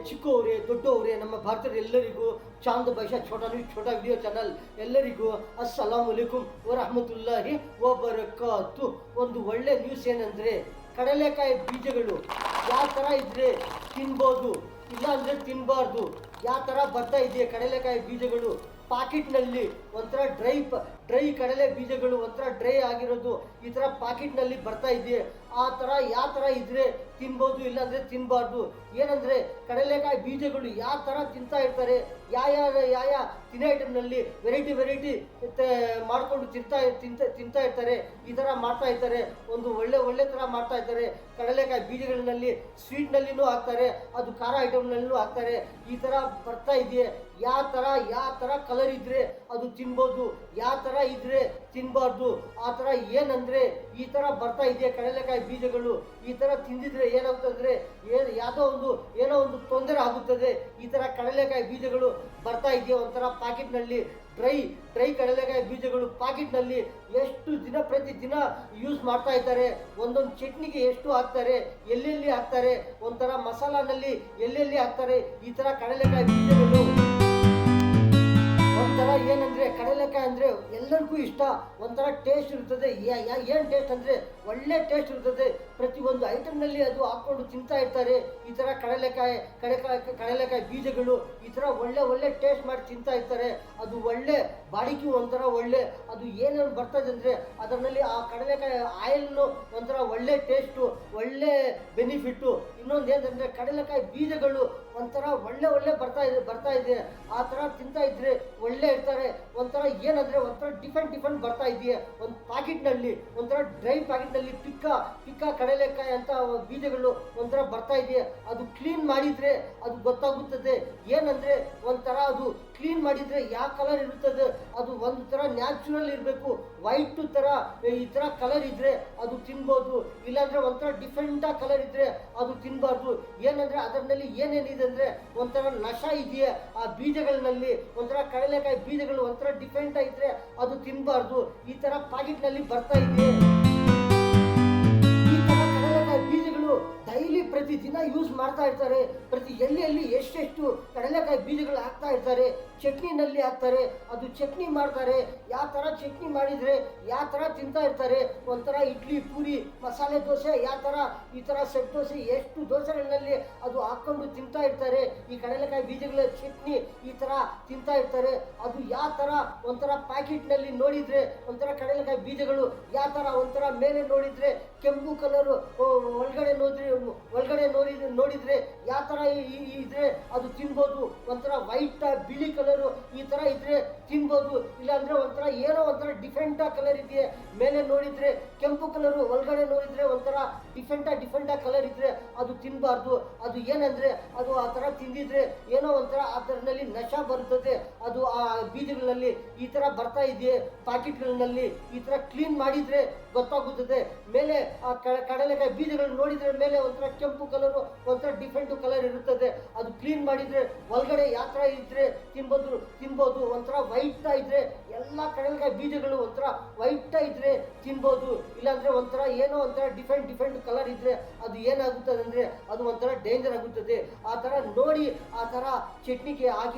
ಚಿಕ್ಕವರೇ ದೊಡ್ಡವರೇ ನಮ್ಮ ಭಾರತದ ಎಲ್ಲರಿಗೂ ಚಾಂದ್ ಭಾಷಾ ಛೋಟಾ ವಿಡಿಯೋ ಚಾನಲ್ ಎಲ್ಲರಿಗೂ ಅಸ್ಸಲಾಂ ಅಲೈಕುಂ ವರಹಮತುಲ್ಲಾಹಿ ವಬರಕಾತು. ಒಂದು ಒಳ್ಳೆ ನ್ಯೂಸ್ ಏನಂದರೆ, ಕಡಲೆಕಾಯಿ ಬೀಜಗಳು ಯಾವ ಥರ ಇದ್ದರೆ ತಿನ್ಬೋದು, ಇಲ್ಲ ಅಂದರೆ ತಿನ್ನಬಾರ್ದು, ಯಾವ ಥರ ಬರ್ತಾ ಇದೆ ಕಡಲೆಕಾಯಿ ಬೀಜಗಳು ಪಾಕೆಟ್ನಲ್ಲಿ ಒಂಥರ ಡ್ರೈ ಕಡಲೆ ಬೀಜಗಳು ಒಂಥರ ಡ್ರೈ ಆಗಿರೋದು ಈ ಥರ ಪಾಕೆಟ್ನಲ್ಲಿ ಬರ್ತಾ ಇದೆ. ಆ ಥರ ಯಾವ ಥರ ಇದ್ದರೆ ತಿನ್ಬೋದು, ಇಲ್ಲಾಂದರೆ ತಿನ್ನಬಾರ್ದು. ಏನಂದರೆ ಕಡಲೆಕಾಯಿ ಬೀಜಗಳು ಯಾವ ಥರ ತಿಂತಾ ಇರ್ತಾರೆ, ಯಾವ ತಿನ್ನೋ ಐಟಮ್ನಲ್ಲಿ ವೆರೈಟಿ ಮಾಡಿಕೊಂಡು ತಿಂತಾ ಇರ್ತಾರೆ. ಈ ಥರ ಮಾಡ್ತಾ ಇರ್ತಾರೆ, ಒಂದು ಒಳ್ಳೆ ಥರ ಮಾಡ್ತಾ ಇರ್ತಾರೆ. ಕಡಲೆಕಾಯಿ ಬೀಜಗಳಲ್ಲಿ ಸ್ವೀಟ್ನಲ್ಲಿನೂ ಹಾಕ್ತಾರೆ, ಅದು ಖಾರ ಐಟಮ್ನಲ್ಲೂ ಹಾಕ್ತಾರೆ. ಈ ಥರ ಬರ್ತಾ ಇದೆ. ಯಾವ ಥರ ಕಲರ್ ಇದ್ದರೆ ಅದು ತಿನ್ಬೋದು, ಯಾವ ಥರ ಇದ್ದರೆ ತಿನ್ನಬಾರ್ದು. ಆ ಥರ ಏನಂದರೆ ಈ ಥರ ಬರ್ತಾ ಇದೆ ಕಡಲೆಕಾಯಿ ಬೀಜಗಳು. ಈ ಥರ ತಿಂದಿದ್ರೆ ಏನಾಗುತ್ತಂದರೆ ಏನೋ ಒಂದು ತೊಂದರೆ ಆಗುತ್ತದೆ. ಈ ಥರ ಕಡಲೆಕಾಯಿ ಬೀಜಗಳು ಬರ್ತಾ ಇದೆಯಾ ಒಂಥರ ಪಾಕೆಟ್ನಲ್ಲಿ ಡ್ರೈ ಕಡಲೆಕಾಯಿ ಬೀಜಗಳು ಪಾಕೆಟ್ನಲ್ಲಿ ಎಷ್ಟು ಪ್ರತಿ ದಿನ ಯೂಸ್ ಮಾಡ್ತಾ ಇದ್ದಾರೆ. ಒಂದೊಂದು ಚಟ್ನಿಗೆ ಎಷ್ಟು ಹಾಕ್ತಾರೆ, ಎಲ್ಲೆಲ್ಲಿ ಹಾಕ್ತಾರೆ, ಒಂಥರ ಮಸಾಲಾನಲ್ಲಿ ಎಲ್ಲೆಲ್ಲಿ ಹಾಕ್ತಾರೆ. ಈ ಥರ ಕಡಲೆಕಾಯಿ ಬೀಜಗಳು ಒಂಥರ ಏನಂದರೆ, ಕಡಲೆಕಾಯಿ ಅಂದರೆ ಎಲ್ಲರಿಗೂ ಇಷ್ಟ. ಒಂಥರ ಟೇಸ್ಟ್ ಇರ್ತದೆ. ಏನು ಟೇಸ್ಟ್ ಅಂದರೆ ಒಳ್ಳೆ ಟೇಸ್ಟ್ ಇರ್ತದೆ. ಪ್ರತಿಯೊಂದು ಐಟಮ್ನಲ್ಲಿ ಅದು ಹಾಕ್ಕೊಂಡು ತಿಂತಾ ಇರ್ತಾರೆ. ಈ ಥರ ಕಡಲೆಕಾಯಿ ಬೀಜಗಳು ಈ ಥರ ಒಳ್ಳೆ ಟೇಸ್ಟ್ ಮಾಡಿ ತಿಂತಾ ಇರ್ತಾರೆ. ಅದು ಒಳ್ಳೆ ಬಾಡಿಗೆ ಒಂಥರ ಒಳ್ಳೆ. ಅದು ಏನೇನು ಬರ್ತದೆ ಅಂದರೆ ಅದರಲ್ಲಿ ಆ ಕಡಲೆಕಾಯಿ ಆಯಿಲ್ನು ಒಂಥರ ಒಳ್ಳೆ ಟೇಸ್ಟು, ಒಳ್ಳೆ ಬೆನಿಫಿಟ್ಟು. ಇನ್ನೊಂದು ಏನಂದರೆ ಕಡಲೆಕಾಯಿ ಬೀಜಗಳು ಒಂಥರ ಒಳ್ಳೆ ಬರ್ತಾ ಇದೆ. ಆ ಥರ ತಿಂತಾ ಇದ್ರೆ ಒಳ್ಳೆ ಇರ್ತಾರೆ. ಒಂಥರ ಏನಂದರೆ ಒಂಥರ ಡಿಫೆಂಟ್ ಬರ್ತಾ ಇದೆಯಾ ಒಂದು ಪ್ಯಾಕೆಟ್ನಲ್ಲಿ, ಒಂಥರ ಡ್ರೈ ಪ್ಯಾಕೆಟ್ನಲ್ಲಿ ಪಿಕ್ಕ ಕಡಲೆಕಾಯಿ ಅಂತ ಬೀಜಗಳು ಒಂಥರ ಬರ್ತಾ ಇದೆ. ಅದು ಕ್ಲೀನ್ ಮಾಡಿದರೆ ಅದು ಗೊತ್ತಾಗುತ್ತದೆ. ಏನಂದರೆ ಒಂಥರ ಅದು ಕ್ಲೀನ್ ಮಾಡಿದರೆ ಯಾವ ಕಲರ್ ಇರುತ್ತದೆ ಅದು ಒಂದು ಥರ ನ್ಯಾಚುರಲ್ ಇರಬೇಕು. ವೈಟ್ ಥರ ಈ ಥರ ಕಲರ್ ಇದ್ದರೆ ಅದು ತಿನ್ಬೋದು, ಇಲ್ಲಾಂದರೆ ಒಂಥರ ಡಿಫ್ರೆಂಟಾಗಿ ಕಲರ್ ಇದ್ದರೆ ಅದು ತಿನ್ನಬಾರ್ದು. ಏನಂದರೆ ಅದರಲ್ಲಿ ಏನೇನಿದೆ ಅಂದರೆ ಒಂಥರ ನಶ ಇದೆಯಾ ಆ ಬೀಜಗಳಲ್ಲಿ. ಒಂಥರ ಕಡಲೆಕಾಯಿ ಬೀಜಗಳು ಒಂಥರ ಡಿಫ್ರೆಂಟ್ ಆಗಿದ್ರೆ ಅದು ತಿನ್ನಬಾರ್ದು. ಈ ಥರ ಪ್ಯಾಕೆಟ್ನಲ್ಲಿ ಬರ್ತಾ ಇದೆ. ಈ ಥರ ಕಡಲೆಕಾಯಿ ಬೀಜಗಳು ಡೈಲಿ ಪ್ರತಿ ದಿನ ಯೂಸ್ ಮಾಡ್ತಾ ಇರ್ತಾರೆ. ಎಲ್ಲಿ ಎಷ್ಟೆಷ್ಟು ಕಡಲೆಕಾಯಿ ಬೀಜಗಳು ಹಾಕ್ತಾ ಇರ್ತಾರೆ. ಚಟ್ನಿನಲ್ಲಿ ಹಾಕ್ತಾರೆ, ಅದು ಚಟ್ನಿ ಮಾಡ್ತಾರೆ. ಯಾವ ಥರ ಚಟ್ನಿ ಮಾಡಿದರೆ ಯಾವ ಥರ ತಿಂತಾ ಇರ್ತಾರೆ. ಒಂಥರ ಇಡ್ಲಿ, ಪೂರಿ, ಮಸಾಲೆ ದೋಸೆ, ಯಾವ ಥರ ಈ ಥರ ಸೆಟ್ ದೋಸೆ, ಎಷ್ಟು ದೋಸೆಗಳಲ್ಲಿ ಅದು ಹಾಕ್ಕೊಂಡು ತಿಂತಾ ಇರ್ತಾರೆ. ಈ ಕಡಲೆಕಾಯಿ ಬೀಜಗಳ ಚಟ್ನಿ ಈ ಥರ ತಿಂತಾ ಇರ್ತಾರೆ. ಅದು ಯಾವ ಥರ ಒಂಥರ ಪ್ಯಾಕೆಟ್ನಲ್ಲಿ ನೋಡಿದರೆ ಒಂಥರ ಕಡಲೆಕಾಯಿ ಬೀಜಗಳು ಯಾವ ಥರ ಒಂಥರ ಮೇಲೆ ನೋಡಿದರೆ ಕೆಂಪು ಕಲರು, ಒಳಗಡೆ ನೋಡಿದರೆ ಯಾವ ಥರ ಇದ್ರೆ ಅದು ತಿನ್ಬೋದು. ಒಂಥರ ವೈಟ್ ಬಿಳಿ ಕಲರು ಈ ಥರ ಇದ್ರೆ ತಿನ್ಬೋದು, ಇಲ್ಲಾಂದರೆ ಒಂಥರ ಏನೋ ಒಂಥರ ಡಿಫ್ರೆಂಟಾಗಿ ಕಲರ್ ಇದೆಯೇ. ಮೇಲೆ ನೋಡಿದರೆ ಕೆಂಪು ಕಲರು, ಒಳಗಡೆ ನೋಡಿದರೆ ಒಂಥರ ಡಿಫ್ರೆಂಟಾಗಿ ಕಲರ್ ಇದ್ದರೆ ಅದು ತಿನ್ನಬಾರ್ದು. ಅದು ಏನಂದರೆ ಅದು ಆ ಥರ ತಿಂದಿದ್ರೆ ಏನೋ ಒಂಥರ ಆ ಥರನಲ್ಲಿ ನಶ ಬರುತ್ತದೆ. ಅದು ಆ ಬೀಜಗಳಲ್ಲಿ ಈ ಥರ ಬರ್ತಾ ಇದೆಯೇ ಪ್ಯಾಕೆಟ್ಗಳಲ್ಲಿ. ಈ ಥರ ಕ್ಲೀನ್ ಮಾಡಿದರೆ ಗೊತ್ತಾಗುತ್ತದೆ. ಮೇಲೆ ಆ ಕಡಲೆಕಾಯಿ ಬೀಜಗಳು ನೋಡಿದರೆ ಮೇಲೆ ಒಂಥರ ಕೆಂಪು ಕಲರು, ಒಂಥರ ಡಿಫ್ರೆಂಟ್ ಕಲರ್ ಇರುತ್ತದೆ. ಅದು ಕ್ಲೀನ್ ಮಾಡಿದರೆ ಒಳಗಡೆ ಯಾವ ಥರ ಇದ್ದರೆ ತಿನ್ಬೋದು. ಒಂಥರ ವೈಟ್ ಇದ್ರೆ ಎಲ್ಲ ಕಡಲೆಕಾಯಿ ಬೀಜಗಳು ಒಂಥರ ವೈಟ್ ಇದ್ರೆ ತಿನ್ಬೋದು, ಇಲ್ಲಾಂದರೆ ಒಂಥರ ಏನೋ ಒಂಥರ ಡಿಫ್ರೆಂಟ್ ಕಲರ್ ಇದ್ರೆ ಅದು ಏನಾಗುತ್ತದೆ ಅಂದರೆ ಅದು ಒಂಥರ ಡೇಂಜರ್ ಆಗುತ್ತದೆ. ಆ ಥರ ನೋಡಿ ಆ ಥರ ಚಟ್ನಿಗೆ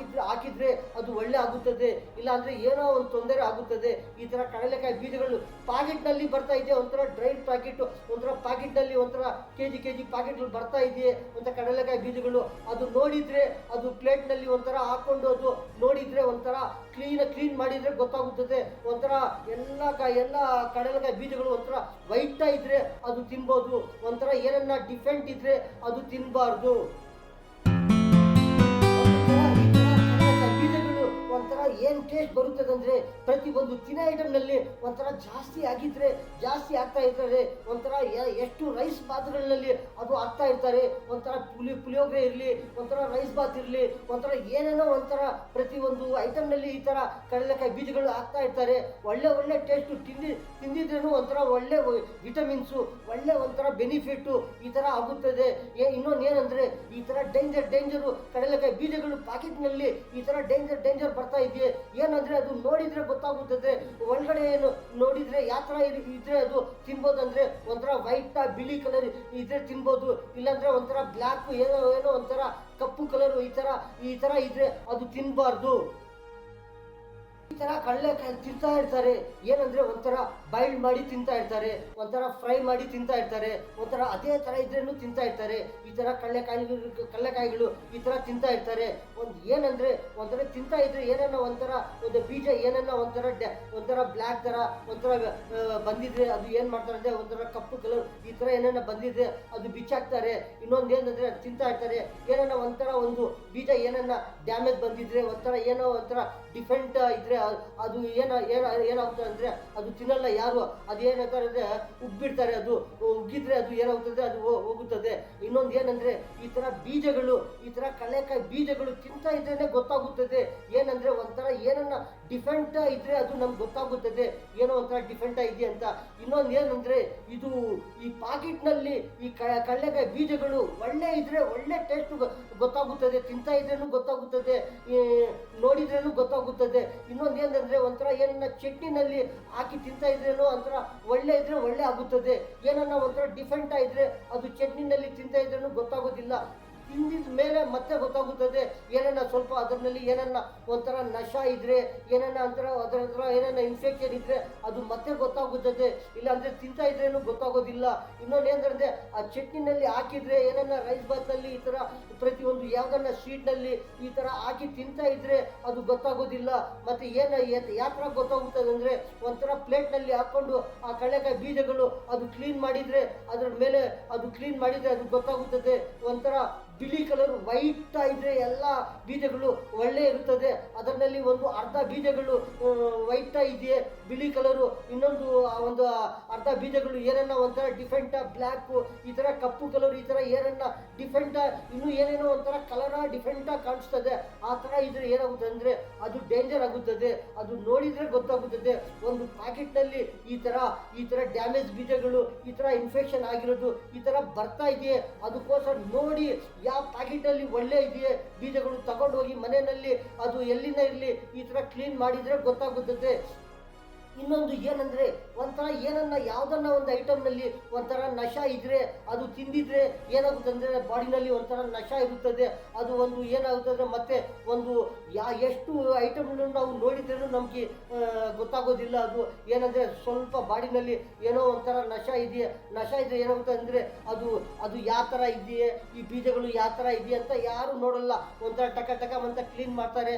ಹಾಕಿದ್ರೆ ಅದು ಒಳ್ಳೆ ಆಗುತ್ತದೆ, ಇಲ್ಲಾಂದರೆ ಏನೋ ಒಂದು ತೊಂದರೆ ಆಗುತ್ತದೆ. ಈ ಥರ ಕಡಲೆಕಾಯಿ ಬೀಜಗಳು ಪ್ಯಾಕೆಟ್ನಲ್ಲಿ ಬರ್ತಾ ಇದೆ. ಒಂಥರ ಡ್ರೈ ಪ್ಯಾಕೆಟ್, ಒಂಥರ ಪ್ಯಾಕೆಟ್ನಲ್ಲಿ ಒಂಥರ ಕೆಜಿ ಪ್ಯಾಕೆಟ್ಗಳು ಬರ್ತಾ ಇದೆ ಒಂಥರ ಕಡಲೆಕಾಯಿ ಬೀಜಗಳು. ಅದು ನೋಡಿದರೆ ಅದು ಪ್ಲೇಟ್ನಲ್ಲಿ ಒಂಥರ ಹಾಕೊಂಡು ಅದು ನೋಡಿದರೆ ಒಂಥರ ಕ್ಲೀನ್ ಮಾಡಿದರೆ ಗೊತ್ತಾಗುತ್ತದೆ. ಒಂಥರ ಎಲ್ಲ ಕಡಲೆಕಾಯಿ ಬೀಜಗಳು ಒಂಥರ ವೈಟ್ ಇದ್ರೆ ಅದು ತಿನ್ಬೋದು, ಒಂಥರ ಏನನ್ನ ಡಿಫೆಂಟ್ ಇದ್ರೆ ಅದು ತಿನ್ನಬಾರ್ದು. ಬೀಜಗಳು ಒಂಥರ ಏನು ಟೇಸ್ಟ್ ಬರುತ್ತದೆ ಅಂದರೆ ಪ್ರತಿಯೊಂದು ತಿನ್ನೋ ಐಟಮ್ನಲ್ಲಿ ಒಂಥರ ಜಾಸ್ತಿ ಆಗ್ತಾ ಇರ್ತಾರೆ. ಒಂಥರ ಎಷ್ಟು ರೈಸ್ ಬಾತ್ಗಳಲ್ಲಿ ಅದು ಹಾಕ್ತಾ ಇರ್ತಾರೆ. ಒಂಥರ ಪುಳಿಯೋಗರೆ ಇರಲಿ, ಒಂಥರ ರೈಸ್ ಬಾತ್ ಇರಲಿ, ಒಂಥರ ಏನೇನೋ ಒಂಥರ ಪ್ರತಿಯೊಂದು ಐಟಮ್ನಲ್ಲಿ ಈ ಥರ ಕಡಲೆಕಾಯಿ ಬೀಜಗಳು ಹಾಕ್ತಾ ಇರ್ತಾರೆ. ಒಳ್ಳೆ ಟೇಸ್ಟು ತಿಂದಿದ್ರೂ ಒಂಥರ ಒಳ್ಳೆ ವಿಟಮಿನ್ಸು, ಒಳ್ಳೆ ಒಂಥರ ಬೆನಿಫಿಟ್ಟು ಈ ಥರ ಆಗುತ್ತದೆ. ಇನ್ನೊಂದು ಏನಂದರೆ ಈ ಥರ ಡೇಂಜರು ಕಡಲೆಕಾಯಿ ಬೀಜಗಳು ಪ್ಯಾಕೆಟ್ನಲ್ಲಿ ಈ ಥರ ಡೇಂಜರ್ ಬರ್ತಾ ಇದೆ. ಇದೆ. ಏನಂದ್ರೆ ಅದು ನೋಡಿದ್ರೆ ಗೊತ್ತಾಗುತ್ತದೆ. ಒಳಗಡೆ ಏನು ನೋಡಿದ್ರೆ ಯಾವ ತರ ಇದ್ರೆ ಅದು ತಿನ್ಬೋದಂದ್ರೆ ಒಂಥರ ವೈಟ್ ಬಿಳಿ ಕಲರ್ ಇದ್ರೆ ತಿನ್ಬೋದು, ಇಲ್ಲಾಂದ್ರೆ ಒಂಥರ ಬ್ಲ್ಯಾಕ್ ಏನೋ ಏನೋ ಒಂಥರ ಕಪ್ಪು ಕಲರ್ ಈ ತರ ಇದ್ರೆ ಅದು ತಿನ್ಬಾರ್ದು. ಈ ತರ ಕಡಲೆಕಾಯಿ ತಿಂತಾ ಇರ್ತಾರೆ. ಏನಂದ್ರೆ ಒಂಥರ ಬಾಯ್ಲ್ಡ್ ಮಾಡಿ ತಿಂತಾ ಇರ್ತಾರೆ, ಒಂಥರ ಫ್ರೈ ಮಾಡಿ ತಿಂತಾ ಇರ್ತಾರೆ, ಒಂಥರ ಅದೇ ತರ ಇದ್ರೇನು ತಿಂತಾ ಇರ್ತಾರೆ. ಈ ತರ ಕಡಲೆಕಾಯಿಗಳು ಈ ತರ ತಿಂತಾ ಇರ್ತಾರೆ. ಏನಂದ್ರೆ ಒಂಥರ ತಿಂತಾ ಇದ್ರೆ ಏನನ್ನ ಒಂಥರ ಒಂದು ಬೀಜ ಏನನ್ನ ಒಂಥರ ಬ್ಲ್ಯಾಕ್ ತರ ಒಂಥರ ಬಂದಿದ್ರೆ ಅದು ಏನ್ ಮಾಡ್ತಾರೆ ಅಂದ್ರೆ ಒಂಥರ ಕಪ್ಪು ಕಲರ್ ಈ ತರ ಏನನ್ನ ಬಂದಿದ್ರೆ ಅದು ಬಿಚ್ಚಾಕ್ತಾರೆ. ಇನ್ನೊಂದು ಏನಂದ್ರೆ ತಿಂತಾ ಇರ್ತಾರೆ. ಏನನ್ನ ಒಂಥರ ಒಂದು ಬೀಜ ಏನನ್ನ ಡ್ಯಾಮೇಜ್ ಬಂದಿದ್ರೆ ಒಂಥರ ಏನೋ ಒಂಥರ ಡಿಫೆಂಟ್ ಇದ್ರೆ ಅದು ಏನಾಗುತ್ತೆ ಅಂದ್ರೆ ಅದು ತಿನ್ನಲ್ಲ ಯಾರು. ಅದು ಏನಾಗ್ತಾರೆ ಅಂದ್ರೆ ಉಗ್ಬಿಡ್ತಾರೆ. ಅದು ಉಗ್ಗಿದ್ರೆ ಅದು ಏನಾಗುತ್ತದೆ ಅದು ಹೋಗುತ್ತದೆ. ಇನ್ನೊಂದು ಏನಂದ್ರೆ ಈ ತರ ಬೀಜಗಳು ಈ ತರ ಕಡಲೆಕಾಯಿ ಬೀಜಗಳು ತಿಂತಾ ಇದ್ರೇನೆ ಗೊತ್ತಾಗುತ್ತದೆ. ಏನಂದ್ರೆ ಒಂಥರ ಏನನ್ನ ಡಿಫೆಂಟ್ ಇದ್ರೆ ಅದು ನಮ್ಗೆ ಗೊತ್ತಾಗುತ್ತದೆ ಏನೋ ಒಂಥರ ಡಿಫೆಂಟ್ ಇದೆ ಅಂತ. ಇನ್ನೊಂದು ಏನಂದ್ರೆ ಇದು ಈ ಪಾಕೆಟ್ ನಲ್ಲಿ ಈ ಕಡಲೆಕಾಯಿ ಬೀಜಗಳು ಒಳ್ಳೆ ಇದ್ರೆ ಒಳ್ಳೆ ಟೇಸ್ಟ್ ಗೊತ್ತಾಗುತ್ತದೆ, ತಿಂತಾ ಇದ್ರೇನು ಗೊತ್ತಾಗುತ್ತದೆ, ನೋಡಿದ್ರೇನು ಗೊತ್ತಾಗುತ್ತದೆ. ಇನ್ನೊಂದು ಏನಂದ್ರೆ ಒಂಥರ ಏನನ್ನ ಚಟ್ನಿನಲ್ಲಿ ಹಾಕಿ ತಿಂತಾ ಇದ್ರೇನು ಒಂಥರ ಒಳ್ಳೆ ಇದ್ರೆ ಒಳ್ಳೆ ಆಗುತ್ತದೆ. ಏನನ್ನ ಒಂಥರ ಡಿಫೆಂಟ್ ಇದ್ರೆ ಅದು ಚಟ್ನಿನಲ್ಲಿ ತಿಂತಾ ಇದ್ರೇನು ಗೊತ್ತಾಗೋದಿಲ್ಲ. ತಿಂದಿದ ಮೇಲೆ ಮತ್ತೆ ಗೊತ್ತಾಗುತ್ತದೆ. ಏನನ್ನ ಸ್ವಲ್ಪ ಅದರಲ್ಲಿ ಏನನ್ನ ಒಂಥರ ನಶ ಇದ್ರೆ ಏನನ್ನ ಅದರ ಹತ್ರ ಏನನ್ನ ಇನ್ಫೆಕ್ಷನ್ ಇದ್ರೆ ಅದು ಮತ್ತೆ ಗೊತ್ತಾಗುತ್ತದೆ. ಇಲ್ಲ ಅಂದ್ರೆ ತಿಂತಾ ಇದ್ರೇನು ಗೊತ್ತಾಗೋದಿಲ್ಲ. ಇನ್ನೊಂದು ಏನಂದ್ರೆ ಆ ಚಟ್ನಿನಲ್ಲಿ ಹಾಕಿದ್ರೆ ಏನನ್ನ ರೈಸ್ ಬಾತ್ ನಲ್ಲಿ ಈ ತರ ಪ್ರತಿಯೊಂದು ಯಾವ್ದನ್ನ ಸ್ವೀಟ್ ನಲ್ಲಿ ಈ ತರ ಹಾಕಿ ತಿಂತಾ ಇದ್ರೆ ಅದು ಗೊತ್ತಾಗೋದಿಲ್ಲ. ಮತ್ತೆ ಯಾವ ತರ ಗೊತ್ತಾಗುತ್ತದೆ ಅಂದ್ರೆ ಒಂಥರ ಪ್ಲೇಟ್ ನಲ್ಲಿ ಹಾಕೊಂಡು ಆ ಕಡಲೆಕಾಯಿ ಬೀಜಗಳು ಅದು ಕ್ಲೀನ್ ಮಾಡಿದ್ರೆ ಅದ್ರ ಮೇಲೆ ಅದು ಕ್ಲೀನ್ ಮಾಡಿದ್ರೆ ಅದು ಗೊತ್ತಾಗುತ್ತದೆ. ಒಂಥರ ಬಿಳಿ ಕಲರ್ ವೈಟ್ ಇದ್ರೆ ಎಲ್ಲ ಬೀಜಗಳು ಒಳ್ಳೆ ಇರುತ್ತದೆ. ಅದರಲ್ಲಿ ಒಂದು ಅರ್ಧ ಬೀಜಗಳು ವೈಟ್ ಇದೆಯೇ ಬಿಳಿ ಕಲರು, ಇನ್ನೊಂದು ಒಂದು ಅರ್ಧ ಬೀಜಗಳು ಏನನ್ನ ಒಂಥರ ಡಿಫೆಂಟ್ ಬ್ಲ್ಯಾಕ್ ಈ ತರ ಕಪ್ಪು ಕಲರ್ ಈ ತರ ಏನನ್ನ ಡಿಫೆಂಟ್ ಇನ್ನು ಏನೇನೋ ಒಂಥರ ಕಲರ್ ಡಿಫೆಂಟ್ ಕಾಣಿಸ್ತದೆ. ಆ ತರ ಇದ್ರೆ ಏನಾಗುತ್ತೆ ಅಂದ್ರೆ ಅದು ಡೇಂಜರ್ ಆಗುತ್ತದೆ. ಅದು ನೋಡಿದ್ರೆ ಗೊತ್ತಾಗುತ್ತದೆ. ಒಂದು ಪ್ಯಾಕೆಟ್ ನಲ್ಲಿ ಈ ತರ ಡ್ಯಾಮೇಜ್ ಬೀಜಗಳು ಈ ತರ ಇನ್ಫೆಕ್ಷನ್ ಆಗಿರೋದು ಈ ತರ ಬರ್ತಾ ಇದೆಯೇ ಅದಕ್ಕೋಸ್ಕರ ನೋಡಿ ಯಾವ ಪ್ಯಾಕೆಟ್ ಅಲ್ಲಿ ಒಳ್ಳೆ ಇದೆಯೇ ಬೀಜಗಳು ತಗೊಂಡು ಹೋಗಿ ಮನೆಯಲ್ಲಿ ಅದು ಎಲ್ಲಿಂದ ಇರಲಿ ಈ ತರ ಕ್ಲೀನ್ ಮಾಡಿದ್ರೆ ಗೊತ್ತಾಗುತ್ತದೆ. ಇನ್ನೊಂದು ಏನಂದ್ರೆ ಒಂಥರ ಏನನ್ನ ಯಾವ್ದನ್ನ ಒಂದು ಐಟಮ್ ನಲ್ಲಿ ಒಂಥರ ನಶ ಇದ್ರೆ ಅದು ತಿಂದಿದ್ರೆ ಏನಾಗುತ್ತೆ ಅಂದ್ರೆ ಬಾಡಿನಲ್ಲಿ ಒಂಥರ ನಶ ಇರುತ್ತದೆ. ಅದು ಒಂದು ಏನಾಗುತ್ತದೆ ಮತ್ತೆ ಒಂದು ಎಷ್ಟು ಐಟಮ್ ನಾವು ನೋಡಿದ್ರೂ ನಮ್ಗೆ ಗೊತ್ತಾಗೋದಿಲ್ಲ. ಅದು ಏನಂದ್ರೆ ಸ್ವಲ್ಪ ಬಾಡಿನಲ್ಲಿ ಏನೋ ಒಂಥರ ನಶ ಇದ್ರೆ ಏನಾಗುತ್ತೆ ಅಂದ್ರೆ ಅದು ಯಾವ ತರ ಇದೆಯೇ ಈ ಬೀಜಗಳು ಯಾವ ತರ ಇದೆಯಾ ಅಂತ ಯಾರು ನೋಡಲ್ಲ. ಒಂಥರ ಟಕ ಅಂತ ಕ್ಲೀನ್ ಮಾಡಿ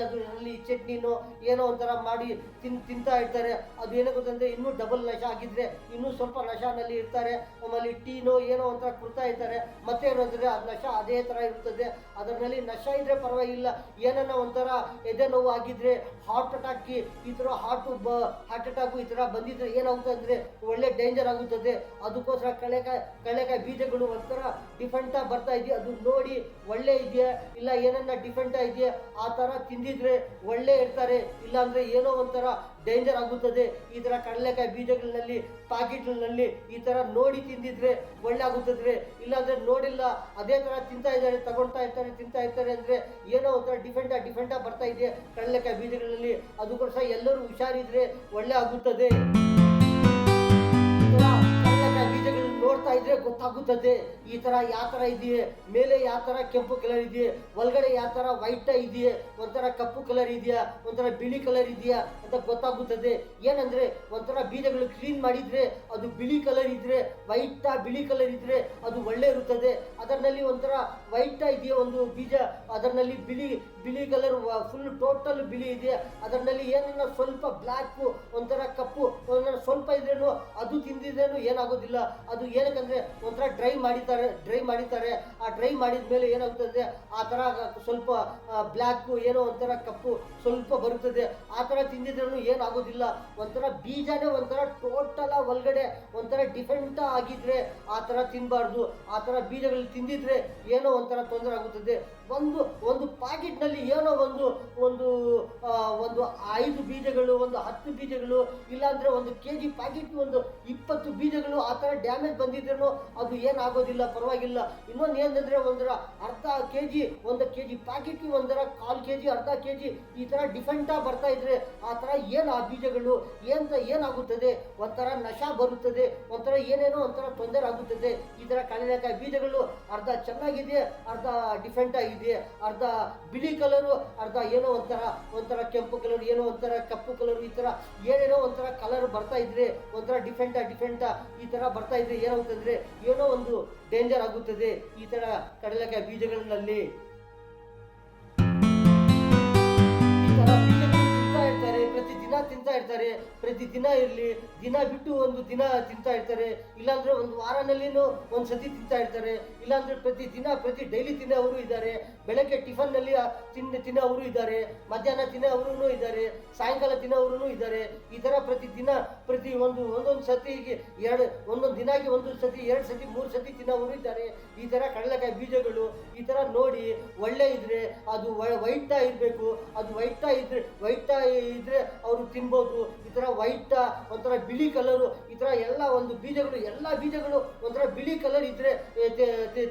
ಅದರಲ್ಲಿ ಚಟ್ನಿನೋ ಏನೋ ಒಂಥರ ಮಾಡಿ ತಿಂತಾ ಇರ್ತಾರೆ. ಅದು ಏನಾಗುತ್ತೆ ಅಂದ್ರೆ ಇನ್ನೂ ಡಬಲ್ ನಶ ಆಗಿದ್ರೆ ಇನ್ನೂ ಸ್ವಲ್ಪ ನಶನಲ್ಲಿ ಇರ್ತಾರೆ. ಆಮೇಲೆ ಟೀನೋ ಏನೋ ಒಂಥರ ಕೊಡ್ತಾ ಇರ್ತಾರೆ. ಮತ್ತೆ ಏನಂದ್ರೆ ಅದು ನಶ ಅದೇ ತರ ಇರ್ತದೆ. ಅದರಲ್ಲಿ ನಶ ಇದ್ರೆ ಪರವಾಗಿಲ್ಲ. ಏನನ್ನ ಒಂಥರ ಎದೆ ನೋವು ಆಗಿದ್ರೆ ಹಾರ್ಟ್ ಅಟ್ಯಾಕ್ ಈ ತರ ಹಾರ್ಟ್ ಅಟ್ಯಾಕ್ ಈ ತರ ಬಂದಿದ್ರೆ ಏನಾಗುತ್ತೆ ಅಂದ್ರೆ ಒಳ್ಳೆ ಡೇಂಜರ್ ಆಗುತ್ತದೆ. ಅದಕ್ಕೋಸ್ಕರ ಕಡಲೆಕಾಯಿ ಬೀಜಗಳು ಒಂಥರ ಡಿಫೆಂಟ್ ಬರ್ತಾ ಇದೆಯಾ ಅದು ನೋಡಿ ಒಳ್ಳೆ ಇದೆಯಾ ಇಲ್ಲ ಏನನ್ನ ಡಿಫೆಂಟ್ ಇದೆಯಾ ಆ ತರ ತಿಂದಿದ್ರೆ ಒಳ್ಳೆ ಇರ್ತಾರೆ. ಇಲ್ಲ ಅಂದ್ರೆ ಏನೋ ಒಂಥರ ಡೇಂಜರ್ ಆಗುತ್ತದೆ. ಈ ತರ ಕಡಲೆಕಾಯಿ ಬೀಜಗಳಲ್ಲಿ ಪ್ಯಾಕೆಟ್ನಲ್ಲಿ ಈ ತರ ನೋಡಿ ತಿಂದಿದ್ರೆ ಒಳ್ಳೆ ಆಗುತ್ತದೆ. ಇಲ್ಲಾಂದ್ರೆ ನೋಡಿಲ್ಲ ಅದೇ ತರ ತಿಂತಾ ಇದ್ದಾರೆ ತಿಂತಾ ಇರ್ತಾರೆ ಅಂದ್ರೆ ಏನೋ ಒಂಥರ ಡಿಫೆಂಟ್ ಬರ್ತಾ ಇದೆ ಕಡಲೆಕಾಯಿ ಬೀಜಗಳಲ್ಲಿ. ಅದಕ್ಕೋಸ್ಕರ ಎಲ್ಲರೂ ಹುಷಾರಿದ್ರೆ ಒಳ್ಳೆ ಆಗುತ್ತದೆ. ಬೀಜಗಳು ನೋಡ್ತಾ ಇದ್ರೆ ಗೊತ್ತಾಗುತ್ತದೆ ಈ ತರ ಯಾವ ತರ ಇದೆಯೇ, ಮೇಲೆ ಯಾವ ತರ ಕೆಂಪು ಕಲರ್ ಇದೆಯೇ, ಒಳಗಡೆ ಯಾವ ತರ ವೈಟ್ ಇದೆಯೇ, ಒಂಥರ ಕಪ್ಪು ಕಲರ್ ಇದೆಯಾ, ಒಂಥರ ಬಿಳಿ ಕಲರ್ ಇದೆಯಾ ಅಂತ ಗೊತ್ತಾಗುತ್ತದೆ. ಏನಂದ್ರೆ ಒಂಥರ ಬೀಜಗಳು ಕ್ಲೀನ್ ಮಾಡಿದ್ರೆ ಅದು ಬಿಳಿ ಕಲರ್ ಇದ್ರೆ ವೈಟ್ ಬಿಳಿ ಕಲರ್ ಇದ್ರೆ ಅದು ಒಳ್ಳೆ ಇರುತ್ತದೆ. ಅದರಲ್ಲಿ ಒಂಥರ ವೈಟ್ ಇದೆಯಾ ಒಂದು ಬೀಜ ಅದರಲ್ಲಿ ಬಿಳಿ ಕಲರ್ ಫುಲ್ ಟೋಟಲ್ ಬಿಳಿ ಇದೆ. ಅದರಲ್ಲಿ ಏನನ್ನ ಸ್ವಲ್ಪ ಬ್ಲ್ಯಾಕ್ ಒಂಥರ ಕಪ್ಪು ಸ್ವಲ್ಪ ಇದ್ರೇನು ಅದು ತಿಂದಿದ್ರೇನು ಏನಾಗೋದಿಲ್ಲ. ಅದು ಏನಕ್ಕಂದ್ರೆ ಒಂಥರ ಡ್ರೈ ಮಾಡಿತಾರೆ. ಆ ಡ್ರೈ ಮಾಡಿದ್ಮೇಲೆ ಏನಾಗುತ್ತದೆ ಆ ತರ ಸ್ವಲ್ಪ ಬ್ಲ್ಯಾಕ್ ಏನೋ ಒಂಥರ ಕಪ್ಪು ಸ್ವಲ್ಪ ಬರುತ್ತದೆ. ಆ ತರ ತಿಂದಿದ್ರೂ ಏನಾಗೋದಿಲ್ಲ. ಒಂಥರ ಬೀಜನೇ ಒಂಥರ ಟೋಟಲ್ ಒಳಗಡೆ ಒಂಥರ ಡಿಫೆಂಟ್ ಆಗಿದ್ರೆ ಆ ತರ ತಿನ್ಬಾರ್ದು. ಆ ತರ ಬೀಜಗಳು ತಿಂದಿದ್ರೆ ಏನೋ ಒಂಥರ ತೊಂದರೆ ಆಗುತ್ತದೆ. ಒಂದು ಪ್ಯಾಕೆಟ್ ನಲ್ಲಿ ಏನೋ ಒಂದು 5 ಬೀಜಗಳು, ಒಂದು 10 ಬೀಜಗಳು, ಇಲ್ಲಾಂದ್ರೆ 1 kg ಪ್ಯಾಕೆಟ್ 20 ಬೀಜಗಳು ಆ ತರ ಡ್ಯಾಮೇಜ್ ಬಂದಿದ್ರೂ ಅದು ಏನಾಗೋದಿಲ್ಲ, ಪರವಾಗಿಲ್ಲ. ಇನ್ನೊಂದು ಏನಂದರೆ ಅರ್ಧ ಕೆ ಜಿ, 1 kg ಪ್ಯಾಕೆಟ್ಗೆ 1/4 kg, ಅರ್ಧ kg ಈ ಥರ ಡಿಫೆಂಟಾಗಿ ಬರ್ತಾ ಇದ್ರೆ ಆ ಥರ ಏನು ಆ ಬೀಜಗಳು ಏನಾಗುತ್ತದೆ, ಒಂಥರ ನಶ ಬರುತ್ತದೆ, ಒಂಥರ ಏನೇನೋ ಒಂಥರ ತೊಂದರೆ ಆಗುತ್ತದೆ. ಈ ಥರ ಕಡಲೆಕಾಯಿ ಬೀಜಗಳು ಅರ್ಧ ಚೆನ್ನಾಗಿದೆ, ಅರ್ಧ ಡಿಫೆಂಟ್ ಆಗಿದೆ, ಅರ್ಧ ಬಿಳಿ ಕಲರು, ಅರ್ಧ ಏನೋ ಒಂಥರ ಕೆಂಪು ಕಲರ್, ಏನೋ ಒಂಥರ ಕಪ್ಪು ಕಲರ್, ಈ ಥರ ಏನೇನೋ ಒಂಥರ ಕಲರ್ ಬರ್ತಾ ಇದ್ರೆ, ಒಂಥರ ಡಿಫೆಂಟ ಈ ಥರ ಬರ್ತಾ ಇದ್ರೆ ಏನಾಗುತ್ತಂದ್ರೆ ಏನೋ ಒಂದು ಡೇಂಜರ್ ಆಗುತ್ತದೆ ಈ ಥರ ಕಡಲೆಕಾಯಿ ಬೀಜಗಳಲ್ಲಿ. ತಿಂತಾ ಇರ್ತಾರೆ, ಪ್ರತಿದಿನ ಇರಲಿ, ದಿನ ಬಿಟ್ಟು ಒಂದು ದಿನ ತಿಂತಾ ಇರ್ತಾರೆ, ಇಲ್ಲಾಂದ್ರೆ ಒಂದು ವಾರನಲ್ಲಿನೂ ಒಂದ್ಸತಿ ತಿಂತಾ ಇರ್ತಾರೆ, ಇಲ್ಲಾಂದ್ರೆ ಪ್ರತಿ ಡೈಲಿ ತಿನ್ನೋವರು ಇದ್ದಾರೆ, ಬೆಳಗ್ಗೆ ಟಿಫನ್ನಲ್ಲಿ ತಿನ್ನೋವರು ಇದ್ದಾರೆ, ಮಧ್ಯಾಹ್ನ ತಿನ್ನೋವರು ಇದ್ದಾರೆ, ಸಾಯಂಕಾಲ ತಿನ್ನೋವರು ಇದ್ದಾರೆ. ಈ ಥರ ಪ್ರತಿ ಒಂದೊಂದು ಸತಿಗೆ ಒಂದೊಂದು ದಿನಾಗಿ ಒಂದು ಸತಿ, 2 ಸತಿ, 3 ಸತಿ ತಿನ್ನೋವರು ಇದ್ದಾರೆ. ಈ ಥರ ಕಡಲೆಕಾಯಿ ಬೀಜಗಳು ಈ ಥರ ನೋಡಿ ಒಳ್ಳೆ ಇದ್ರೆ ಅದು ವೈಟ್ ಇರಬೇಕು, ಅದು ವೈಟ್ ಇದ್ರೆ ಅವರು ತಿನ್ಬೋದು. ಈ ಥರ ವೈಟ್ ಒಂಥರ ಬಿಳಿ ಕಲರು, ಈ ಥರ ಎಲ್ಲ ಬೀಜಗಳು ಒಂಥರ ಬಿಳಿ ಕಲರ್ ಇದ್ರೆ